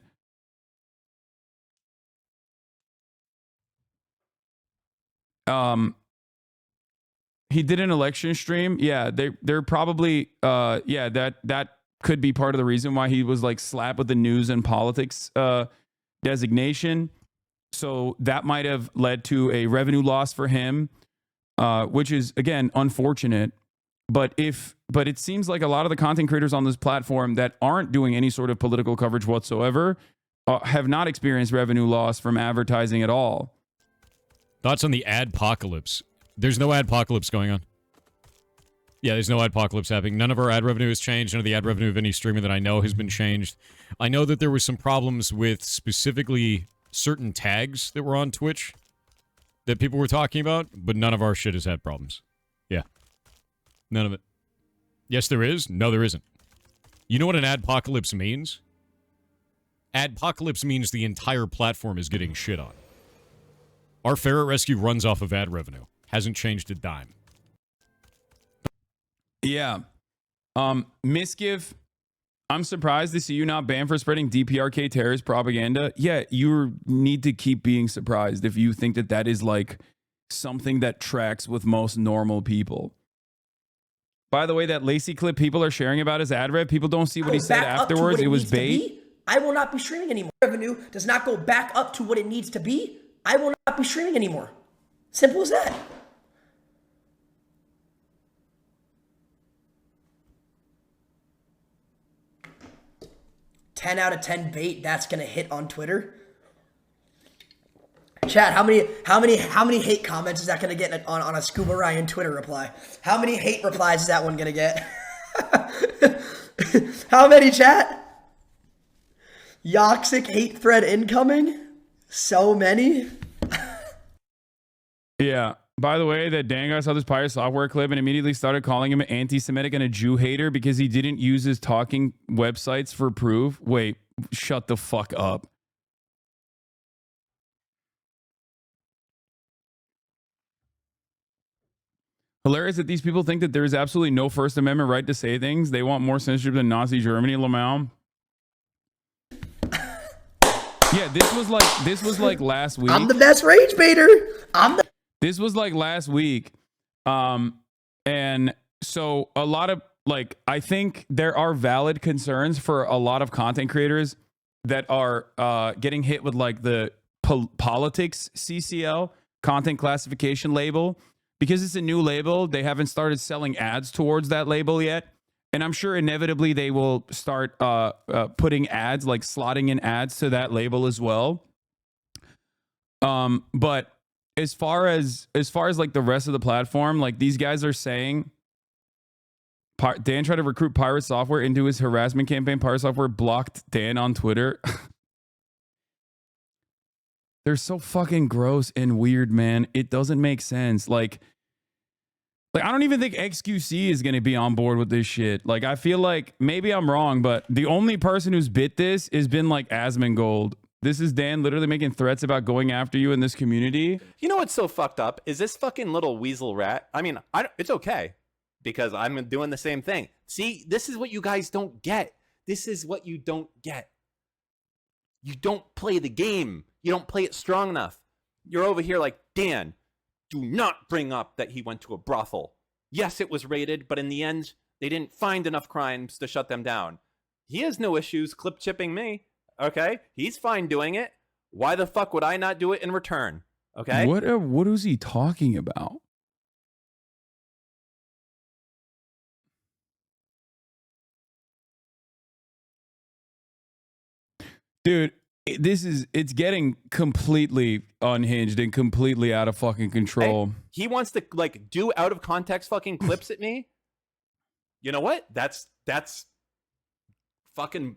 he did an election stream. Yeah, they're probably that could be part of the reason why he was like slapped with the news and politics designation. So that might have led to a revenue loss for him, which is again unfortunate. But it seems like a lot of the content creators on this platform that aren't doing any sort of political coverage whatsoever have not experienced revenue loss from advertising at all. Thoughts on the Adpocalypse? There's no Adpocalypse going on. Yeah, there's no Adpocalypse happening. None of our ad revenue has changed. None of the ad revenue of any streamer that I know has been changed. I know that there were some problems with specifically certain tags that were on Twitch that people were talking about, but none of our shit has had problems. Yeah. None of it. Yes, there is. No, there isn't. You know what an adpocalypse means? Adpocalypse means the entire platform is getting shit on. Our Ferret Rescue runs off of ad revenue. Hasn't changed a dime. Yeah. Misgive, I'm surprised to see you not banned for spreading DPRK terrorist propaganda. Yeah, you need to keep being surprised if you think that that is like something that tracks with most normal people. By the way, that Lacey clip people are sharing about his ad rev, people don't see what he said afterwards. It was bait. I will not be streaming anymore. Revenue does not go back up to what it needs to be. I will not be streaming anymore. Simple as that. $10 out of 10 bait, that's gonna hit on Twitter. Chat, how many hate comments is that gonna get on a Scuba Ryan Twitter reply? How many hate replies is that one gonna get? How many, chat? Yoxic hate thread incoming? So many? Yeah. By the way, that Dan guy saw this Pirate Software clip and immediately started calling him anti-Semitic and a Jew hater because he didn't use his talking websites for proof. Wait, shut the fuck up. Hilarious that these people think that there is absolutely no First Amendment right to say things. They want more censorship than Nazi Germany, Lamau. Yeah, this was like last week. I'm the best rage baiter. This was like last week. And so a lot of like, I think there are valid concerns for a lot of content creators that are getting hit with like the politics CCL, content classification label. Because it's a new label, they haven't started selling ads towards that label yet. And I'm sure inevitably they will start putting ads, like slotting in ads to that label as well. But as far as like the rest of the platform, like these guys are saying, Dan tried to recruit Pirate Software into his harassment campaign. Pirate Software blocked Dan on Twitter. They're so fucking gross and weird, man. It doesn't make sense. Like I don't even think XQC is going to be on board with this shit. Like, I feel like maybe I'm wrong, but the only person who's bit this has been like Asmongold. This is Dan literally making threats about going after you in this community. You know what's so fucked up is this fucking little weasel rat. I mean, it's okay because I'm doing the same thing. See, this is what you guys don't get. This is what you don't get. You don't play the game. You don't play it strong enough. You're over here like, Dan, do not bring up that he went to a brothel. Yes, it was raided, but in the end, they didn't find enough crimes to shut them down. He has no issues clip chipping me. Okay? He's fine doing it. Why the fuck would I not do it in return? Okay? What is he talking about? Dude, it's getting completely unhinged and completely out of fucking control. Hey, he wants to like do out of context fucking clips at me. You know what? That's fucking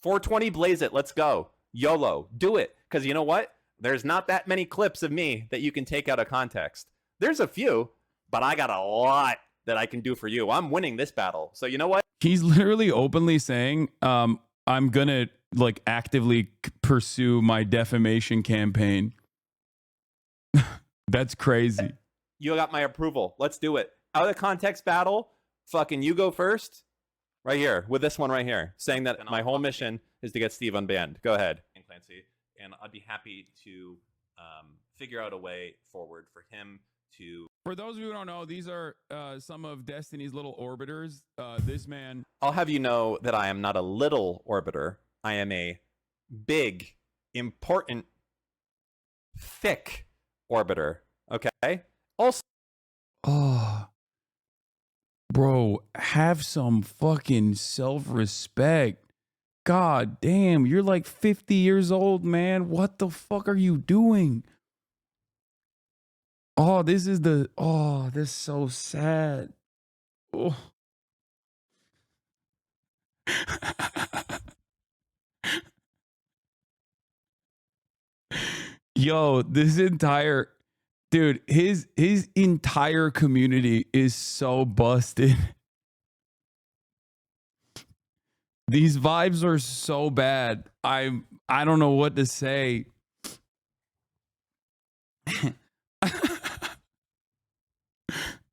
420 blaze it. Let's go. YOLO. Do it. Because you know what? There's not that many clips of me that you can take out of context. There's a few, but I got a lot that I can do for you. I'm winning this battle. So you know what? He's literally openly saying, I'm gonna like actively pursue my defamation campaign. That's crazy. You got my approval. Let's do it. Out of context battle. Fucking you go first. Right here with this one right here, saying that my whole mission is to get Steve unbanned. Go ahead, Clancy, and I'd be happy to figure out a way forward for him to. For those of you who don't know, these are some of Destiny's little orbiters. This man. I'll have you know that I am not a little orbiter. I am a big, important, thick orbiter. Okay. Also. Oh. Bro, have some fucking self-respect. God damn, you're like 50 years old, man. What the fuck are you doing? Oh, this is so sad. Oh. Yo, this entire dude, his entire community is so busted. These vibes are so bad. I don't know what to say.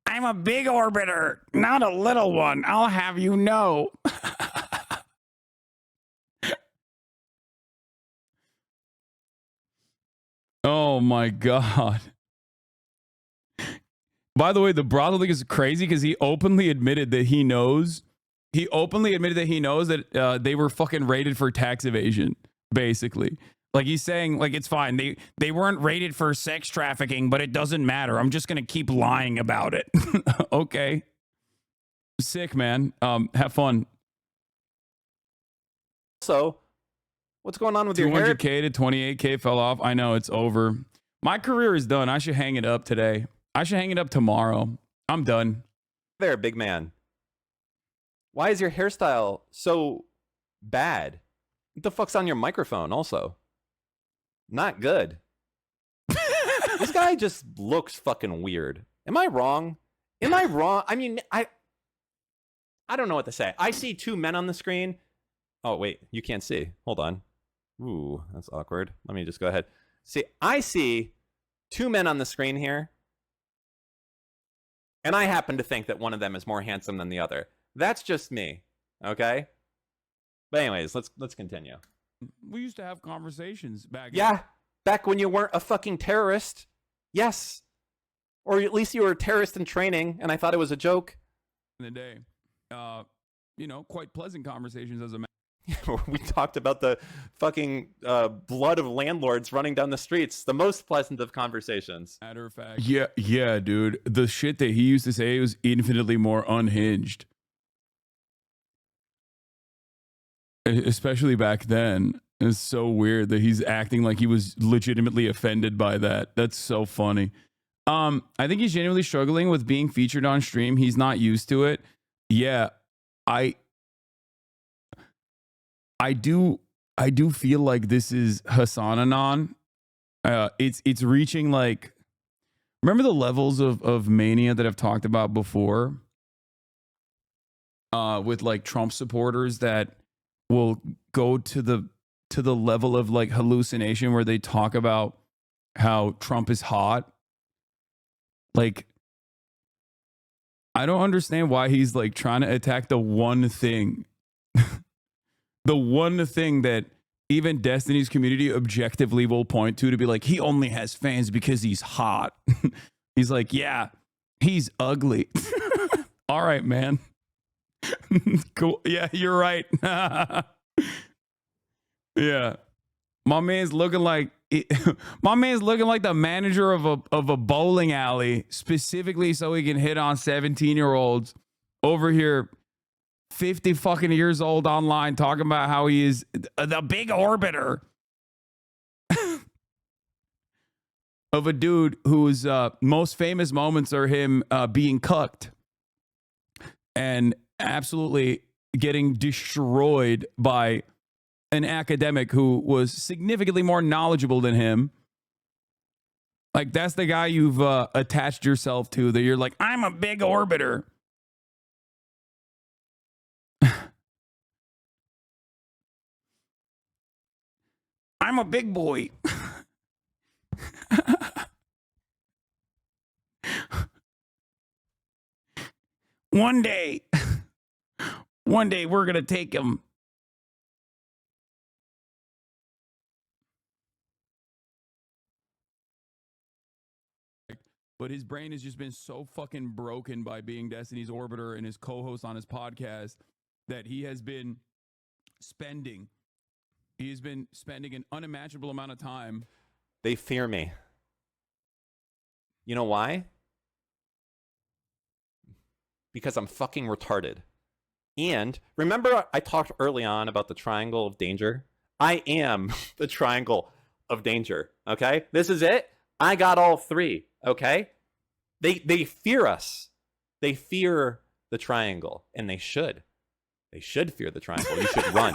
I'm a big orbiter, not a little one. I'll have you know. Oh my God. By the way, the brothel thing is crazy because he openly admitted that he knows. He openly admitted that he knows that they were fucking raided for tax evasion, basically. Like he's saying, like, it's fine. They weren't raided for sex trafficking, but it doesn't matter. I'm just going to keep lying about it. Okay. Sick, man. Have fun. So, what's going on with your hair? 200K to 28K fell off. I know, it's over. My career is done. I should hang it up today. I should hang it up tomorrow. I'm done. There, big man. Why is your hairstyle so bad? What the fuck's on your microphone also? Not good. This guy just looks fucking weird. Am I wrong? Am I wrong? I mean, I don't know what to say. I see two men on the screen. Oh, wait. You can't see. Hold on. Ooh, that's awkward. Let me just go ahead. See, I see two men on the screen here. And I happen to think that one of them is more handsome than the other. That's just me. Okay? But anyways, let's continue. We used to have conversations back. Yeah, back when you weren't a fucking terrorist. Yes. Or at least you were a terrorist in training, and I thought it was a joke. In the day. You know, quite pleasant conversations as a man. We talked about the fucking blood of landlords running down the streets. The most pleasant of conversations. Matter of fact. Yeah, dude. The shit that he used to say was infinitely more unhinged. Especially back then. It's so weird that he's acting like he was legitimately offended by that. That's so funny. I think he's genuinely struggling with being featured on stream. He's not used to it. Yeah, I do feel like this is HasanAnon. It's reaching like, remember the levels of mania that I've talked about before? With like Trump supporters that will go to the level of like hallucination where they talk about how Trump is hot. Like, I don't understand why he's like trying to attack the one thing, the one thing that even Destiny's community objectively will point to be like, he only has fans because he's hot. He's like, yeah, he's ugly. All right, man. Cool. Yeah, you're right. Yeah. My man's looking like the manager of a bowling alley, specifically so he can hit on 17-year-olds over here, 50 fucking years old online, talking about how he is the big orbiter of a dude whose most famous moments are him being cucked and absolutely getting destroyed by an academic who was significantly more knowledgeable than him. Like, that's the guy you've attached yourself to, that you're like, I'm a big orbiter. I'm a big boy. One day we're going to take him. But his brain has just been so fucking broken by being Destiny's Orbiter and his co-host on his podcast that he has been spending an unimaginable amount of time. They fear me. You know why? Because I'm fucking retarded. And remember I talked early on about the triangle of danger? I am the triangle of danger, okay? This is it. I got all three, okay? They fear us. They fear the triangle, and they should. They should fear the triangle. You should run.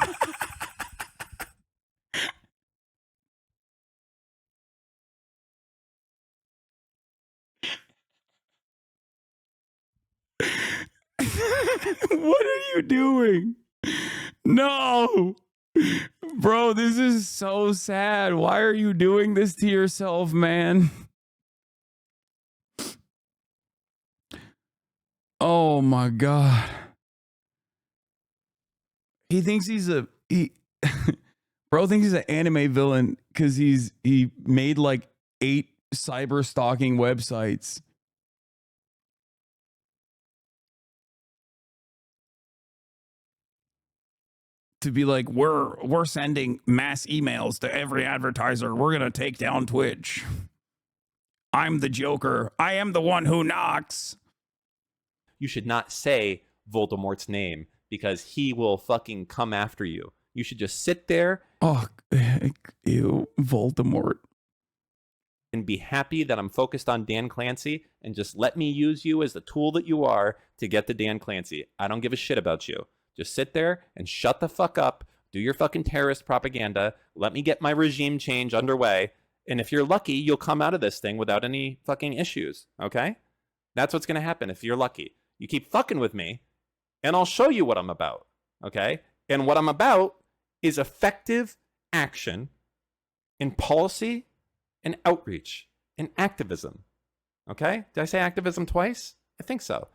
What are you doing? No. Bro, this is so sad. Why are you doing this to yourself, man? Oh my God. He thinks bro thinks he's an anime villain because he made like 8 cyber stalking websites. To be like, we're sending mass emails to every advertiser. We're gonna take down Twitch. I'm the Joker. I am the one who knocks. You should not say Voldemort's name because he will fucking come after you. You should just sit there. Oh, ew, Voldemort. And be happy that I'm focused on Dan Clancy and just let me use you as the tool that you are to get to Dan Clancy. I don't give a shit about you. Just sit there and shut the fuck up. Do your fucking terrorist propaganda. Let me get my regime change underway. And if you're lucky, you'll come out of this thing without any fucking issues. Okay? That's what's going to happen if you're lucky. You keep fucking with me, and I'll show you what I'm about. Okay? And what I'm about is effective action in policy and outreach and activism. Okay? Did I say activism twice? I think so.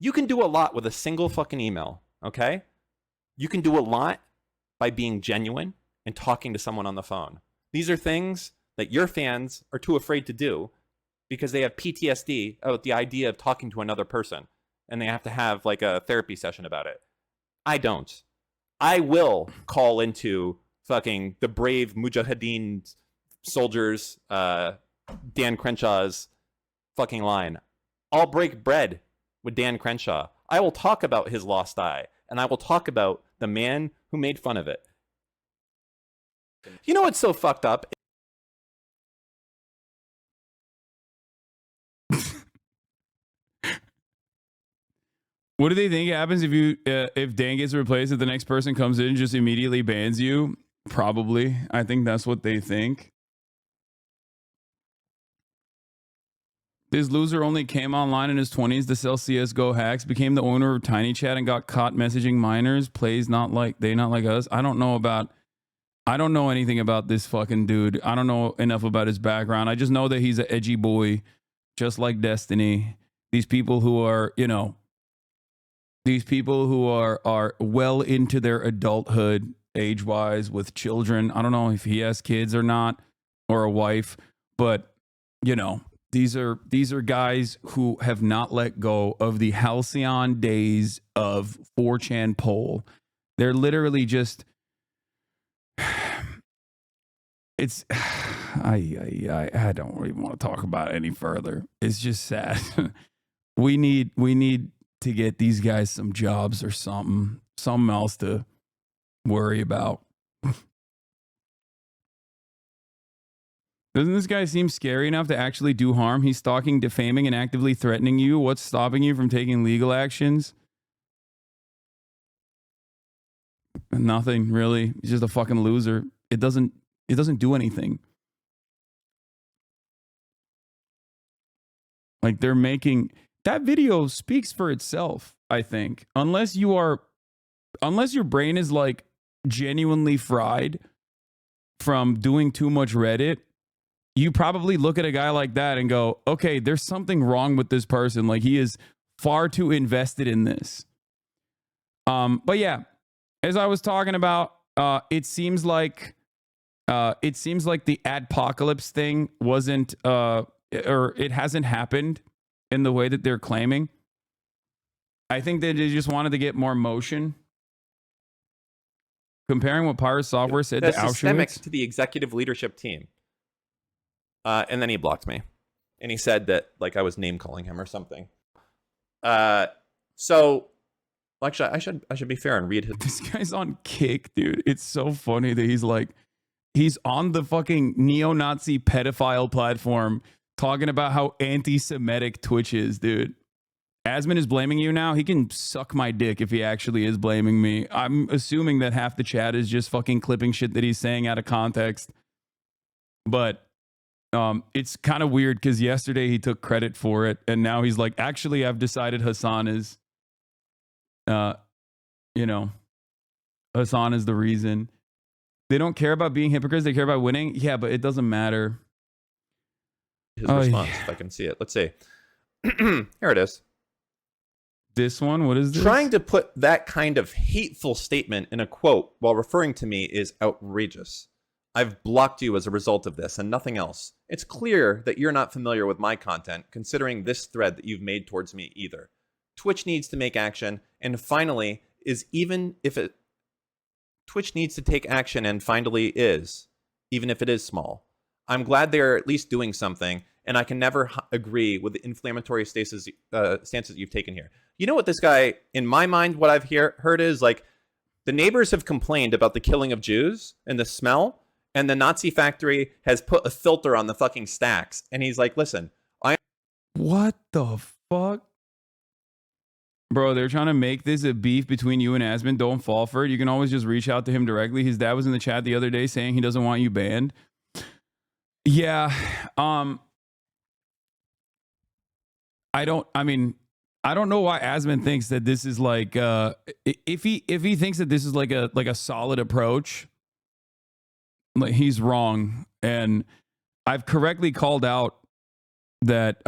You can do a lot with a single fucking email, okay? You can do a lot by being genuine and talking to someone on the phone. These are things that your fans are too afraid to do because they have PTSD about the idea of talking to another person, and they have to have like a therapy session about it. I don't. I will call into fucking the brave Mujahideen soldiers, Dan Crenshaw's fucking line. I'll break bread with Dan Crenshaw. I will talk about his lost eye, and I will talk about the man who made fun of it. You know what's so fucked up? What do they think happens if Dan gets replaced? If the next person comes in and just immediately bans you? Probably. I think that's what they think. This loser only came online in his 20s to sell CSGO hacks, became the owner of Tiny Chat, and got caught messaging minors. Plays not like us. I don't know anything about this fucking dude. I don't know enough about his background. I just know that he's an edgy boy, just like Destiny. These people who are, are well into their adulthood age-wise with children. I don't know if he has kids or not, or a wife, but these are guys who have not let go of the halcyon days of 4chan poll. They're literally just it's I don't really want to talk about it any further. It's just sad. we need to get these guys some jobs or something else to worry about. Doesn't this guy seem scary enough to actually do harm? He's stalking, defaming, and actively threatening you. What's stopping you from taking legal actions? Nothing, really. He's just a fucking loser. It doesn't do anything. Like, they're making that video speaks for itself, I think. Unless your brain is like genuinely fried from doing too much Reddit, you probably look at a guy like that and go, okay, there's something wrong with this person. Like, he is far too invested in this. But yeah, as I was talking about, it seems like the Adpocalypse thing wasn't, or it hasn't happened in the way that they're claiming. I think that they just wanted to get more motion. Comparing what Pirate Software said That's to systemic Auschwitz. to the executive leadership team. And then he blocked me. And he said that, like, I was name calling him or something. So, actually, I should be fair and read his. This guy's on Kick, dude. It's so funny that he's on the fucking neo-Nazi pedophile platform talking about how anti-Semitic Twitch is, dude. Asmon is blaming you now. He can suck my dick if he actually is blaming me. I'm assuming that half the chat is just fucking clipping shit that he's saying out of context. But it's kind of weird because yesterday he took credit for it, and now he's like, actually, I've decided Hasan is, Hasan is the reason. They don't care about being hypocrites. They care about winning. Yeah, but it doesn't matter. His response, if I can see it. Let's see. Here it is. This one? What is this? Trying to put that kind of hateful statement in a quote while referring to me is outrageous. I've blocked you as a result of this and nothing else. It's clear that you're not familiar with my content, considering this thread that you've made towards me either. Twitch needs to make action, and finally Twitch needs to take action, and finally is, even if it is small. I'm glad they're at least doing something, and I can never agree with the inflammatory stances you've taken here. You know what this guy, in my mind, what I've heard is, like, the neighbors have complained about the killing of Jews and the smell, and the Nazi factory has put a filter on the fucking stacks. And he's like, listen, what the fuck? Bro, they're trying to make this a beef between you and Asmon. Don't fall for it. You can always just reach out to him directly. His dad was in the chat the other day saying he doesn't want you banned. Yeah. I don't know why Asmon thinks that this is like if he thinks that this is like a solid approach, like, he's wrong. And I've correctly called out that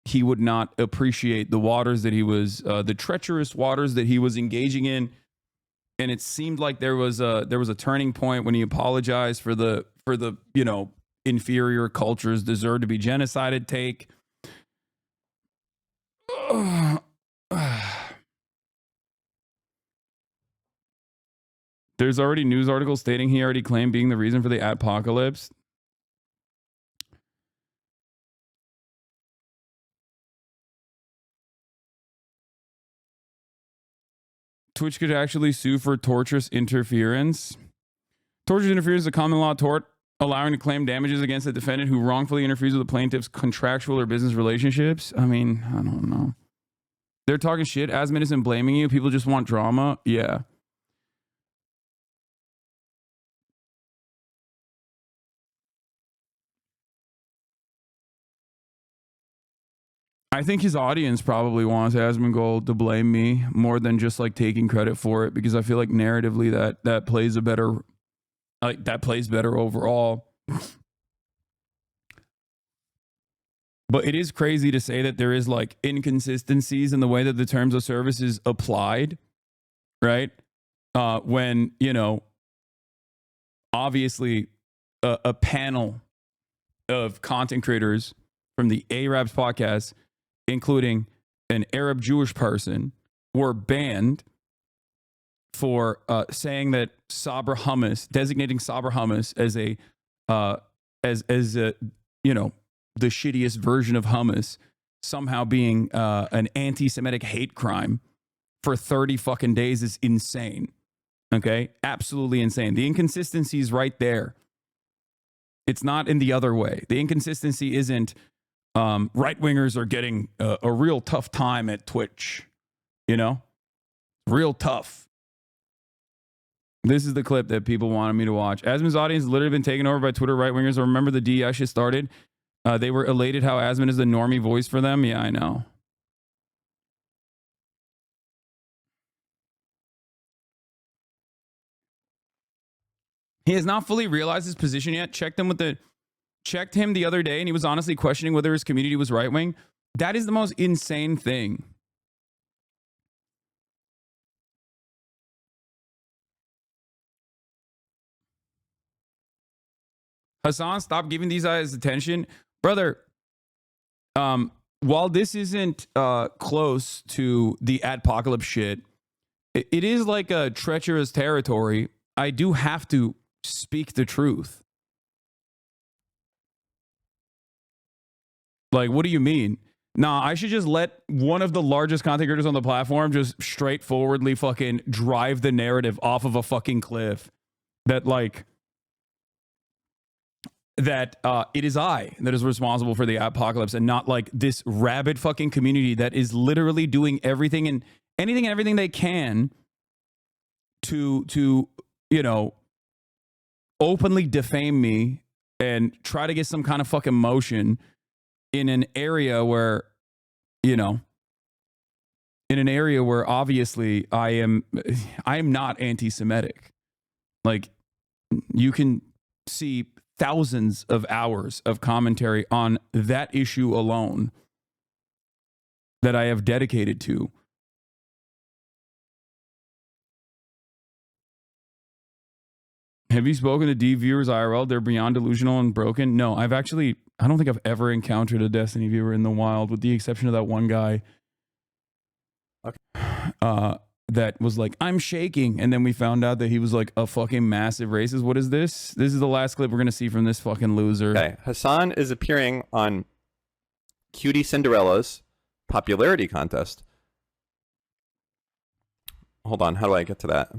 he would not appreciate the waters that he was the treacherous waters that he was engaging in. And it seemed like there was a turning point when he apologized for the inferior cultures deserve to be genocided take. There's already news articles stating he already claimed being the reason for the Adpocalypse. Twitch could actually sue for torturous interference. Torture interference is a common law tort, allowing to claim damages against the defendant who wrongfully interferes with the plaintiff's contractual or business relationships. I mean, I don't know. They're talking shit. Asmund isn't blaming you. People just want drama. Yeah. I think his audience probably wants Asmongold to blame me more than just like taking credit for it, because I feel like narratively that plays a better, like that plays better overall. But it is crazy to say that there is like inconsistencies in the way that the terms of service is applied, right? When, you know, obviously a panel of content creators from the Arabs podcast, including an Arab Jewish person, were banned for saying that Sabra hummus, designating Sabra hummus as a you know, the shittiest version of hummus, somehow being an anti-Semitic hate crime for 30 fucking days is insane. Okay, absolutely insane. The inconsistency is right there. It's not in the other way. The inconsistency isn't right-wingers are getting a real tough time at Twitch, you know? Real tough. This is the clip that people wanted me to watch. Asmund's audience has literally been taken over by Twitter right-wingers. I remember the DEI shit started. They were elated how Asmund is the normie voice for them. Yeah, I know. He has not fully realized his position yet. Checked him the other day, and he was honestly questioning whether his community was right wing. That is the most insane thing. Hasan, stop giving these guys attention, brother. While this isn't close to the Adpocalypse shit, it is like a treacherous territory. I do have to speak the truth. Like, what do you mean? Nah, I should just let one of the largest content creators on the platform just straightforwardly fucking drive the narrative off of a fucking cliff. That like, that it is I that is responsible for the apocalypse, and not like this rabid fucking community that is literally doing everything and anything and everything they can to you know, openly defame me and try to get some kind of fucking motion in an area where, you know, in an area where obviously I am not anti-Semitic. Like, you can see thousands of hours of commentary on that issue alone that I have dedicated to. Have you spoken to D viewers IRL? They're beyond delusional and broken. No, I don't think I've ever encountered a Destiny viewer in the wild, with the exception of that one guy. Okay. That was like, I'm shaking. And then we found out that he was like a fucking massive racist. What is this? This is the last clip we're going to see from this fucking loser. Okay. Hasan is appearing on Cutie Cinderella's popularity contest. Hold on. How do I get to that?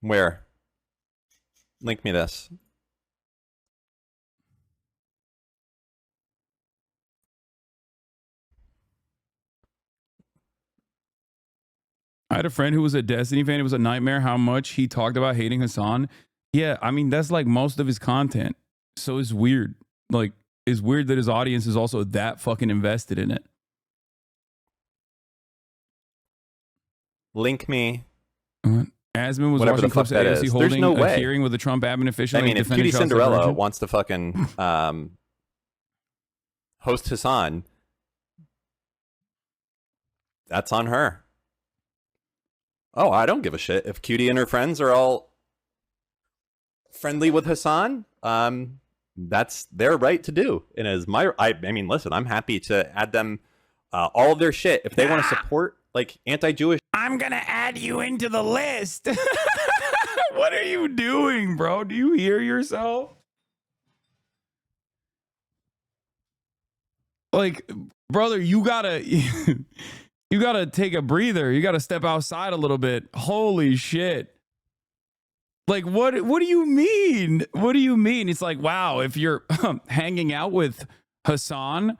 Where? Link me this. I had a friend who was a Destiny fan. It was a nightmare how much he talked about hating Hasan. Yeah, I mean, that's like most of his content. So it's weird. Like, it's weird that his audience is also that fucking invested in it. Link me. Asmund was whatever watching the fuck clips that of AOC is. holding There's no a way. hearing with the Trump admin official. I mean, if Cutie Cinderella wants to fucking host Hasan, that's on her. Oh, I don't give a shit. If Cutie and her friends are all friendly with Hasan, that's their right to do. And as I mean, listen, I'm happy to add them all of their shit if they want to support like anti-Jewish. I'm gonna add you into the list. What are you doing, bro? Do you hear yourself? Like, brother, you gotta You got to take a breather. You got to step outside a little bit. Holy shit. Like, what do you mean? What do you mean? It's like, wow, if you're hanging out with Hasan,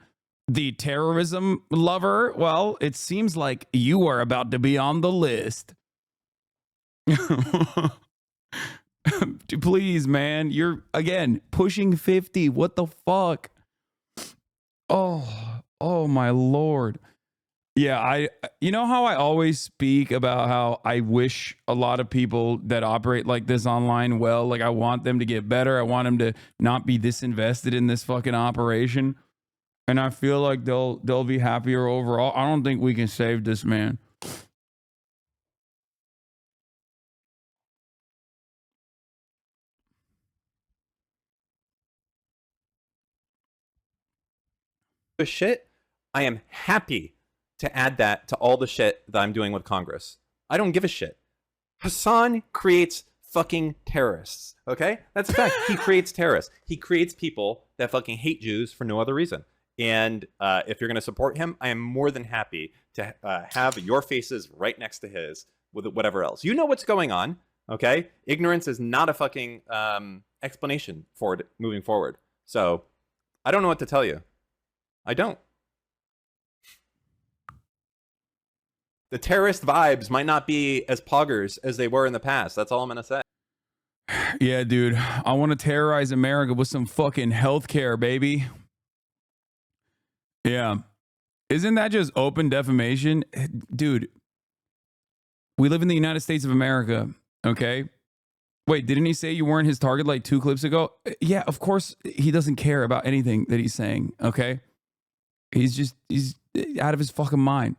the terrorism lover, well, it seems like you are about to be on the list. Please, man. You're, again, pushing 50. What the fuck? Oh my Lord. Yeah, you know how I always speak about how I wish a lot of people that operate like this online well, like I want them to get better. I want them to not be disinvested in this fucking operation. And I feel like they'll be happier overall. I don't think we can save this man. Shit, I am happy to add that to all the shit that I'm doing with Congress. I don't give a shit. Hasan creates fucking terrorists, okay? That's a fact. He creates terrorists. He creates people that fucking hate Jews for no other reason. And if you're going to support him, I am more than happy to have your faces right next to his with whatever else. You know what's going on, okay? Ignorance is not a fucking explanation for it moving forward. So I don't know what to tell you. I don't. The terrorist vibes might not be as poggers as they were in the past. That's all I'm going to say. Yeah, dude. I want to terrorize America with some fucking healthcare, baby. Yeah. Isn't that just open defamation? Dude, we live in the United States of America, okay? Wait, didn't he say you weren't his target like 2 clips ago? Yeah, of course he doesn't care about anything that he's saying, okay? He's out of his fucking mind.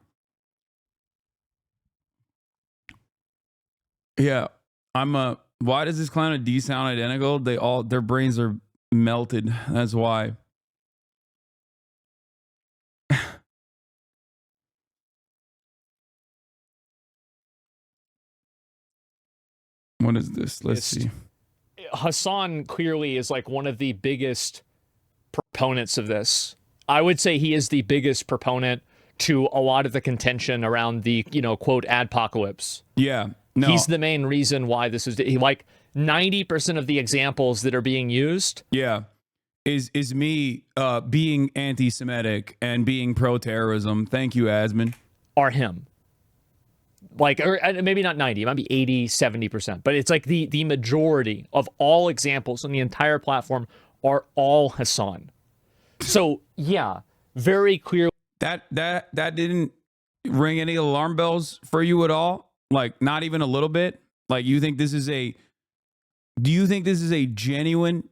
Yeah, why does this clown and D sound identical? Their brains are melted. That's why. What is this? Let's see. Hasan clearly is like one of the biggest proponents of this. I would say he is the biggest proponent to a lot of the contention around the, quote, adpocalypse. Yeah. No. He's the main reason why this is like 90% of the examples that are being used. Yeah. Is me being anti-Semitic and being pro-terrorism. Thank you, Asman. Are him. Like, or maybe not 90, it might be 80, 70%. But it's like the majority of all examples on the entire platform are all Hasan. So, yeah, very clear. That didn't ring any alarm bells for you at all? Like, not even a little bit? Like, do you think this is a genuine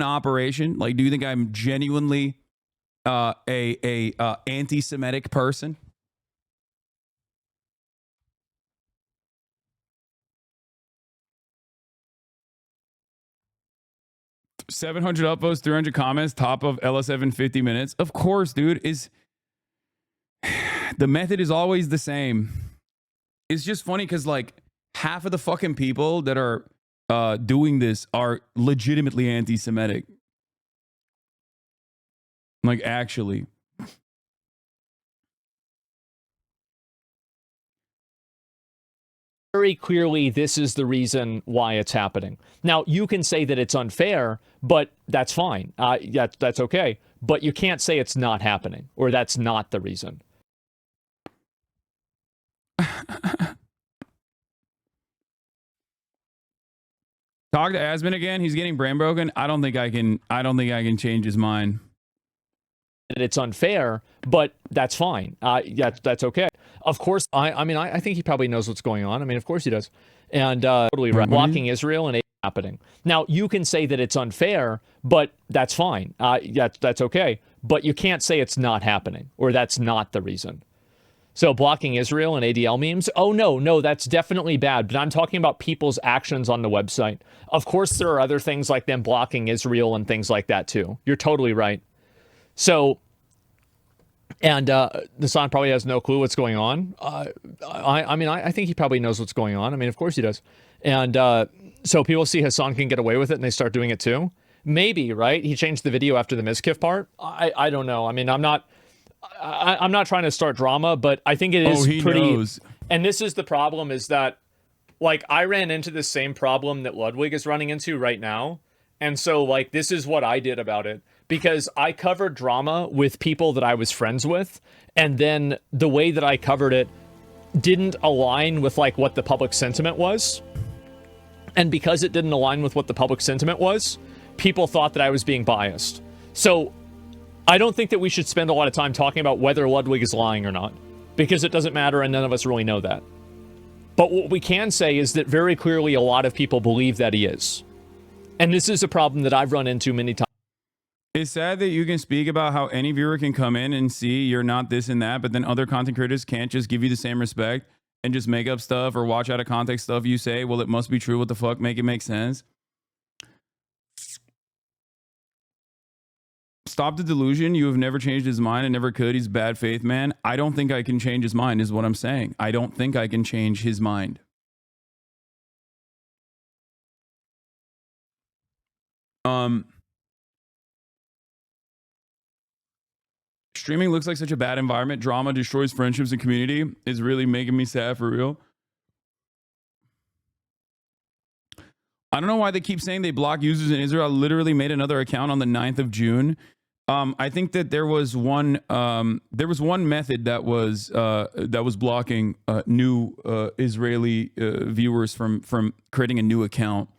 operation? Like, do you think I'm genuinely a anti-Semitic person? $700 upvotes, 300 comments, top of LS7 50 minutes. Of course, dude. The method is always the same. It's just funny because like half of the fucking people that are doing this are legitimately anti-Semitic. Like, actually. Very clearly, this is the reason why it's happening. Now, you can say that it's unfair, but that's fine. That's okay. But you can't say it's not happening, or that's not the reason. Talk to Asman again. He's getting brain broken. I don't think I can change his mind. It's unfair, but that's fine. That's okay. Of course, I think he probably knows what's going on. I mean, of course he does. And totally right. Blocking Israel and happening. Now, you can say that it's unfair, but that's fine. That's okay. But you can't say it's not happening, or that's not the reason. So blocking Israel and ADL memes? Oh, no, that's definitely bad. But I'm talking about people's actions on the website. Of course, there are other things like them blocking Israel and things like that, too. You're totally right. So, and Hasan probably has no clue what's going on. I think he probably knows what's going on. I mean, of course he does. And so people see Hasan can get away with it and they start doing it too. Maybe, right? He changed the video after the Mizkif part. I don't know. I mean, I'm not I'm not trying to start drama, but I think it is he pretty. knows. And this is the problem: is that like I ran into the same problem that Ludwig is running into right now, and so like this is what I did about it, because I covered drama with people that I was friends with, and then the way that I covered it didn't align with like what the public sentiment was. And because it didn't align with what the public sentiment was, people thought that I was being biased. So I don't think that we should spend a lot of time talking about whether Ludwig is lying or not, because it doesn't matter and none of us really know that. But what we can say is that very clearly a lot of people believe that he is. And this is a problem that I've run into many times. It's sad that you can speak about how any viewer can come in and see you're not this and that, but then other content creators can't just give you the same respect and just make up stuff or watch out of context stuff you say. Well, it must be true. What the fuck? Make it make sense. Stop the delusion. You have never changed his mind and never could. He's bad faith, man. I don't think I can change his mind is what I'm saying. I don't think I can change his mind. Streaming looks like such a bad environment. Drama destroys friendships and community. Is really making me sad for real. I don't know why they keep saying they block users in Israel. I literally made another account on the 9th of June. I think that there was one method that was blocking new Israeli viewers from creating a new account,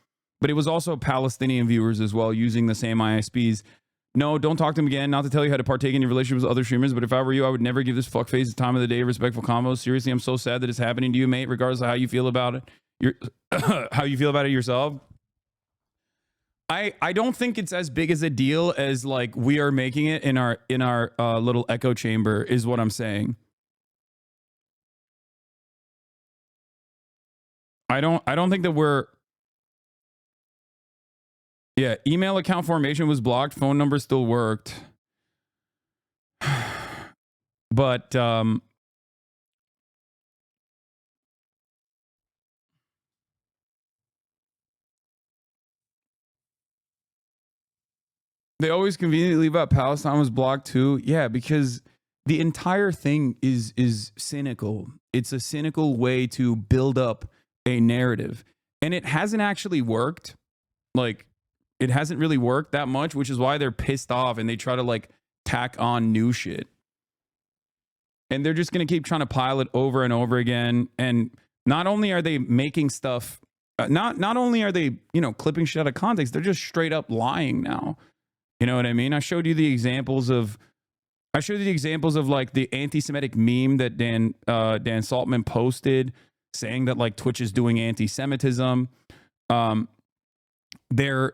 but it was also Palestinian viewers as well using the same ISPs. No, don't talk to him again. Not to tell you how to partake in your relationships with other streamers, but if I were you, I would never give this fuckface the time of the day. Respectful combos. Seriously, I'm so sad that it's happening to you, mate. Regardless of how you feel about it, how you feel about it yourself. I don't think it's as big as a deal as like we are making it in our little echo chamber is what I'm saying. I don't think that we're. Yeah, email account formation was blocked. Phone number still worked. But they always conveniently leave out Palestine was blocked too. Yeah, because the entire thing is cynical. It's a cynical way to build up a narrative. And it hasn't actually worked. Like, it hasn't really worked that much, which is why they're pissed off and they try to like tack on new shit. And they're just going to keep trying to pile it over and over again. And not only are they making stuff, not only are they, clipping shit out of context, they're just straight up lying now. You know what I mean? I showed you the examples of like the anti-Semitic meme that Dan Saltman posted saying that like Twitch is doing anti-Semitism. They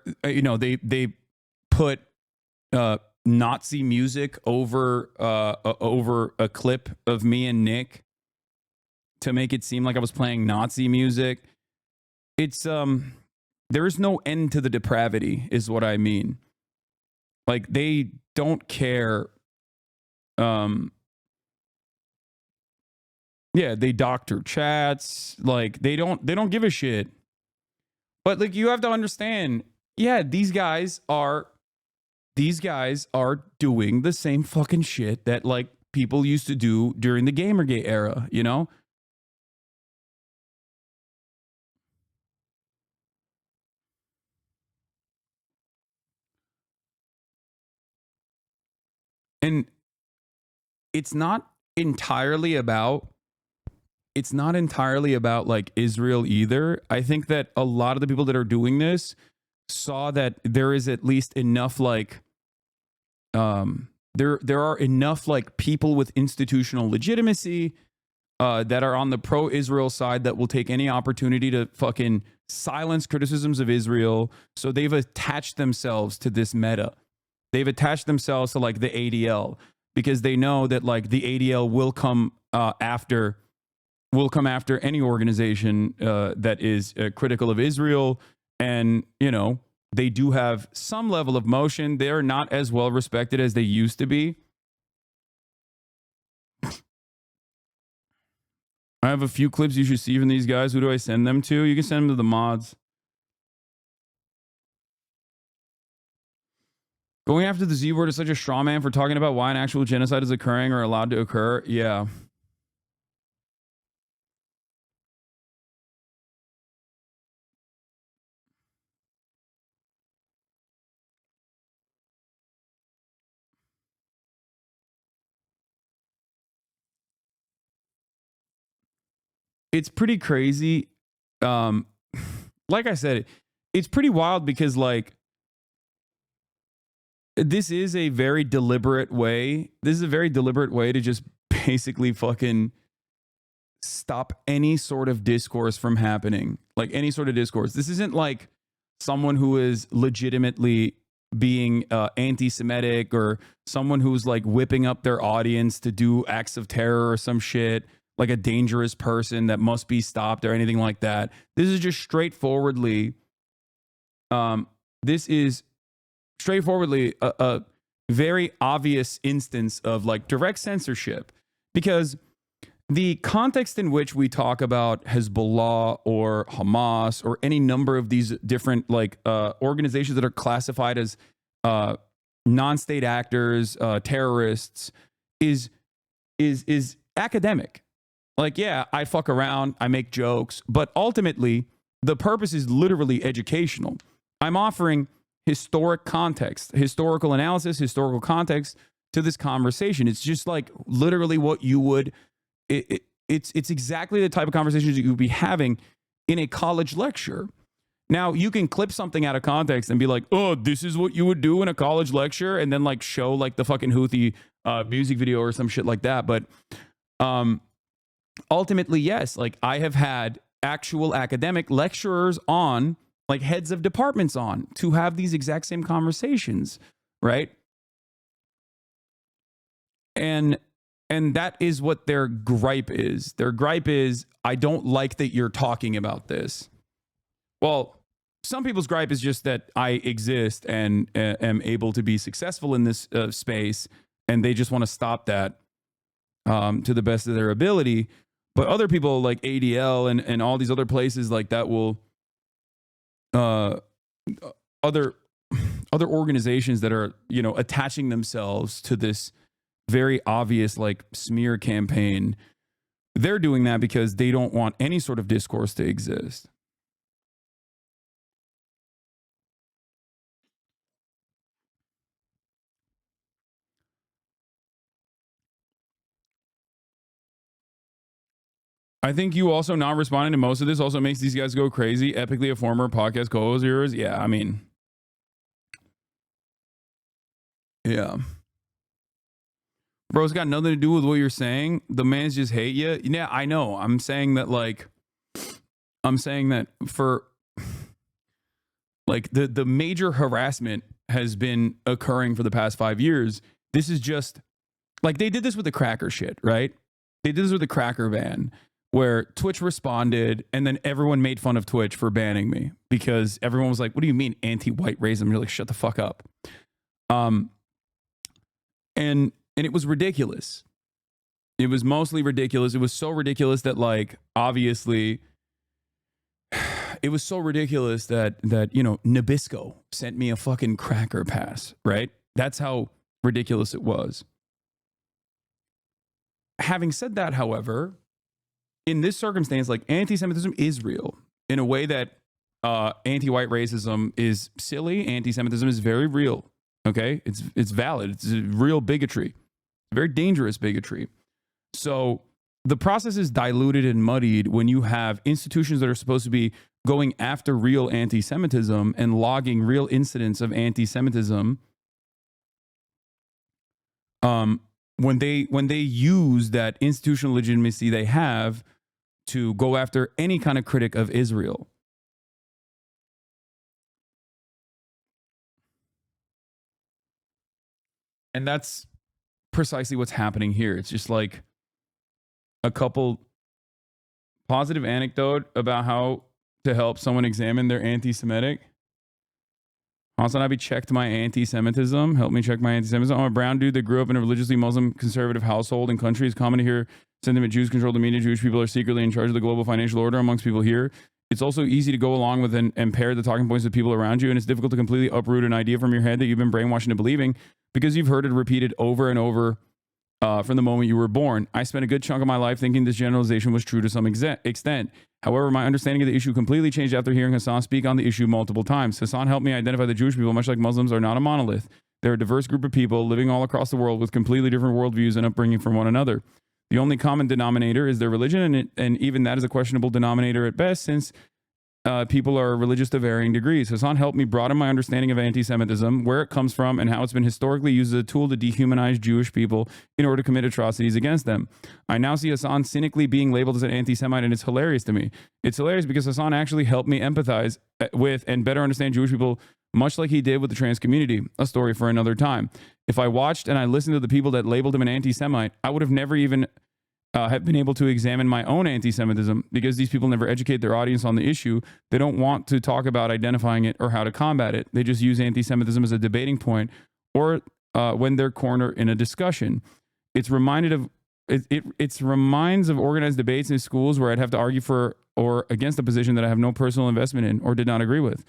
put Nazi music over a clip of me and Nick to make it seem like I was playing Nazi music. It's there is no end to the depravity is what I mean. Like they don't care. They doctor chats. Like they don't give a shit. But like you have to understand, these guys are doing the same fucking shit that like people used to do during the Gamergate era, And it's not entirely about like Israel either. I think that a lot of the people that are doing this saw that there is at least enough like there are enough like people with institutional legitimacy that are on the pro-Israel side that will take any opportunity to fucking silence criticisms of Israel. So they've attached themselves to this meta. They've attached themselves to like the ADL because they know that like the ADL will come after any organization that is critical of Israel. And, they do have some level of motion. They are not as well respected as they used to be. I have a few clips you should see from these guys. Who do I send them to? You can send them to the mods. Going after the Z word is such a straw man for talking about why an actual genocide is occurring or allowed to occur. Yeah. It's pretty crazy. Like I said, it's pretty wild because like this is a very deliberate way. This is a very deliberate way to just basically fucking stop any sort of discourse from happening. Like any sort of discourse. This isn't like someone who is legitimately being anti-Semitic or someone who's like whipping up their audience to do acts of terror or some shit, like a dangerous person that must be stopped or anything like that. This is just straightforwardly, this is straightforwardly a very obvious instance of like direct censorship, because the context in which we talk about Hezbollah or Hamas or any number of these different like organizations that are classified as non-state actors, terrorists, is academic. Like, yeah, I fuck around, I make jokes, but ultimately the purpose is literally educational. I'm offering historic context, historical analysis, historical context to this conversation. It's just like literally what you would. It's exactly the type of conversations that you would be having in a college lecture. Now, you can clip something out of context and be like, oh, this is what you would do in a college lecture, and then like show like the fucking Houthi music video or some shit like that. But ultimately, yes, like I have had actual academic lecturers on, like heads of departments on, to have these exact same conversations, right? And that is what their gripe is. Their gripe is, I don't like that you're talking about this. Well, some people's gripe is just that I exist and am able to be successful in this space, and they just want to stop that to the best of their ability. But other people like ADL and all these other places like that will, other organizations that are, you know, attaching themselves to this very obvious like smear campaign, they're doing that because they don't want any sort of discourse to exist. I think you also not responding to most of this also makes these guys go crazy. Epically a former podcast co-host of yours. Yeah, I mean, yeah. Bro, it's got nothing to do with what you're saying. The mans just hate you. Yeah, I know. I'm saying that for like the major harassment has been occurring for the past 5 years. This is just like they did this with the cracker shit, right? They did this with the cracker ban, where Twitch responded and then everyone made fun of Twitch for banning me because everyone was like, what do you mean anti-white racism? You're like, shut the fuck up. And it was ridiculous. It was mostly ridiculous. It was so ridiculous that like, obviously, it was so ridiculous that you know, Nabisco sent me a fucking cracker pass, right? That's how ridiculous it was. Having said that, however, in this circumstance, like anti-Semitism is real in a way that anti-white racism is silly. Anti-Semitism is very real. Okay, it's valid. It's a real bigotry, very dangerous bigotry. So the process is diluted and muddied when you have institutions that are supposed to be going after real anti-Semitism and logging real incidents of anti-Semitism. When they use that institutional legitimacy they have to go after any kind of critic of Israel. And that's precisely what's happening here. It's just like a couple positive anecdote about how to help someone examine their anti-Semitic. HasanAbi checked my anti-Semitism. Help me check my anti-Semitism. I'm a brown dude that grew up in a religiously Muslim conservative household and country. It's common to hear sentiment Jews control the media. Jewish people are secretly in charge of the global financial order amongst people here. It's also easy to go along with and pair the talking points of people around you, and it's difficult to completely uproot an idea from your head that you've been brainwashed into believing because you've heard it repeated over and over from the moment you were born. I spent a good chunk of my life thinking this generalization was true to some extent. However, my understanding of the issue completely changed after hearing Hasan speak on the issue multiple times. Hasan helped me identify that Jewish people, much like Muslims, are not a monolith. They're a diverse group of people living all across the world with completely different worldviews and upbringing from one another. The only common denominator is their religion, and even that is a questionable denominator at best, since people are religious to varying degrees. Hasan helped me broaden my understanding of anti-Semitism, where it comes from, and how it's been historically used as a tool to dehumanize Jewish people in order to commit atrocities against them. I now see Hasan cynically being labeled as an anti-Semite, and it's hilarious to me. It's hilarious because Hasan actually helped me empathize with and better understand Jewish people, much like he did with the trans community. A story for another time. If I watched and I listened to the people that labeled him an anti-Semite, I would have never even have been able to examine my own anti-Semitism, because these people never educate their audience on the issue. They don't want to talk about identifying it or how to combat it. They just use anti-Semitism as a debating point or when they're cornered in a discussion. It's reminds of organized debates in schools where I'd have to argue for or against a position that I have no personal investment in or did not agree with,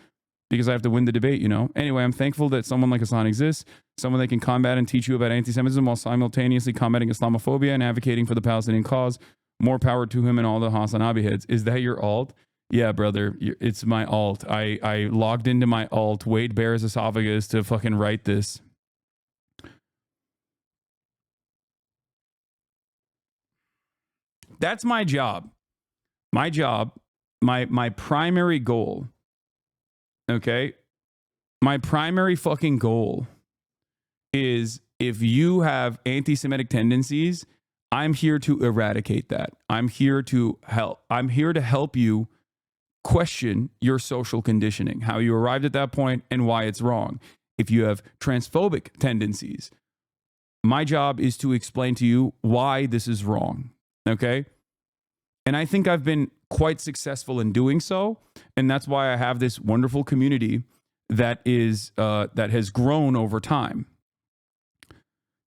because I have to win the debate, you know? Anyway, I'm thankful that someone like Hasan exists, someone that can combat and teach you about anti-Semitism while simultaneously combating Islamophobia and advocating for the Palestinian cause. More power to him and all the HasanAbi heads. Is that your alt? Yeah, brother, it's my alt. I logged into my alt, Wade Bear's esophagus, to fucking write this. That's my job. My job, my primary goal. Okay, my primary fucking goal is, if you have anti-Semitic tendencies, I'm here to eradicate that. I'm here to help. I'm here to help you question your social conditioning, how you arrived at that point and why it's wrong. If you have transphobic tendencies, my job is to explain to you why this is wrong. Okay? And I think I've been quite successful in doing so. And that's why I have this wonderful community that has grown over time.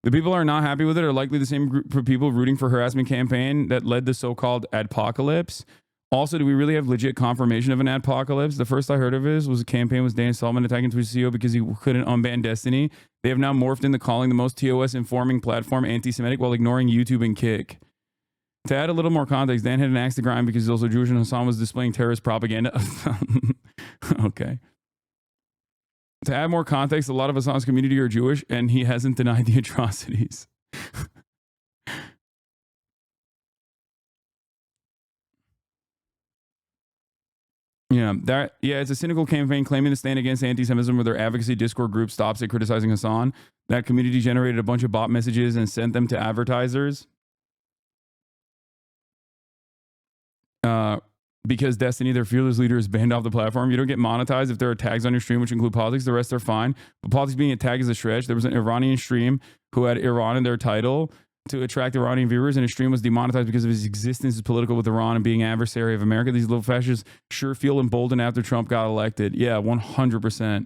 The people who are not happy with it are likely the same group of people rooting for harassment campaign that led the so-called Adpocalypse. Also, do we really have legit confirmation of an Adpocalypse? The first I heard of it was a campaign with Dan Sullivan attacking Twitch CEO because he couldn't unban Destiny. They have now morphed into calling the most TOS informing platform anti-Semitic while ignoring YouTube and Kick. To add a little more context, Dan had an axe to grind because he's also Jewish, and Hasan was displaying terrorist propaganda. Okay. To add more context, a lot of Hasan's community are Jewish, and he hasn't denied the atrocities. It's a cynical campaign claiming to stand against anti-Semitism, where their advocacy Discord group stops at criticizing Hasan. That community generated a bunch of bot messages and sent them to advertisers. Because Destiny, their fearless leader, is banned off the platform. You don't get monetized if there are tags on your stream, which include politics. The rest are fine. But politics being a tag is a stretch. There was an Iranian stream who had Iran in their title to attract Iranian viewers, and his stream was demonetized because of his existence as political with Iran and being adversary of America. These little fascists sure feel emboldened after Trump got elected. Yeah, 100%.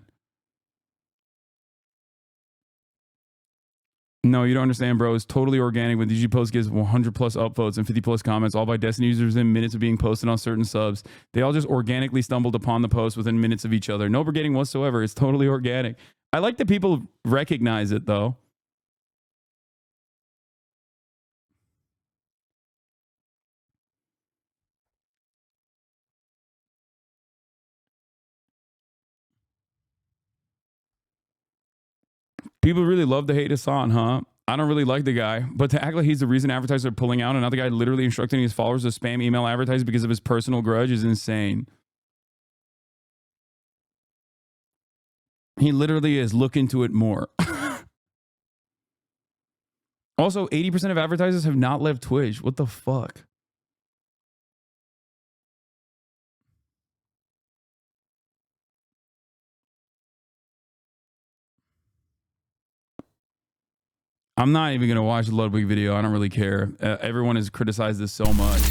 No, you don't understand, bro. It's totally organic. When DG Post gets 100 plus upvotes and 50 plus comments, all by Destiny users in minutes of being posted on certain subs. They all just organically stumbled upon the post within minutes of each other. No brigading whatsoever. It's totally organic. I like that people recognize it, though. People really love to hate Hasan, huh? I don't really like the guy, but to act like he's the reason advertisers are pulling out and not the guy literally instructing his followers to spam email advertise because of his personal grudge is insane. He literally is. Look into it more. Also, 80% of advertisers have not left Twitch. What the fuck? I'm not even going to watch the Ludwig video. I don't really care. Everyone has criticized this so much.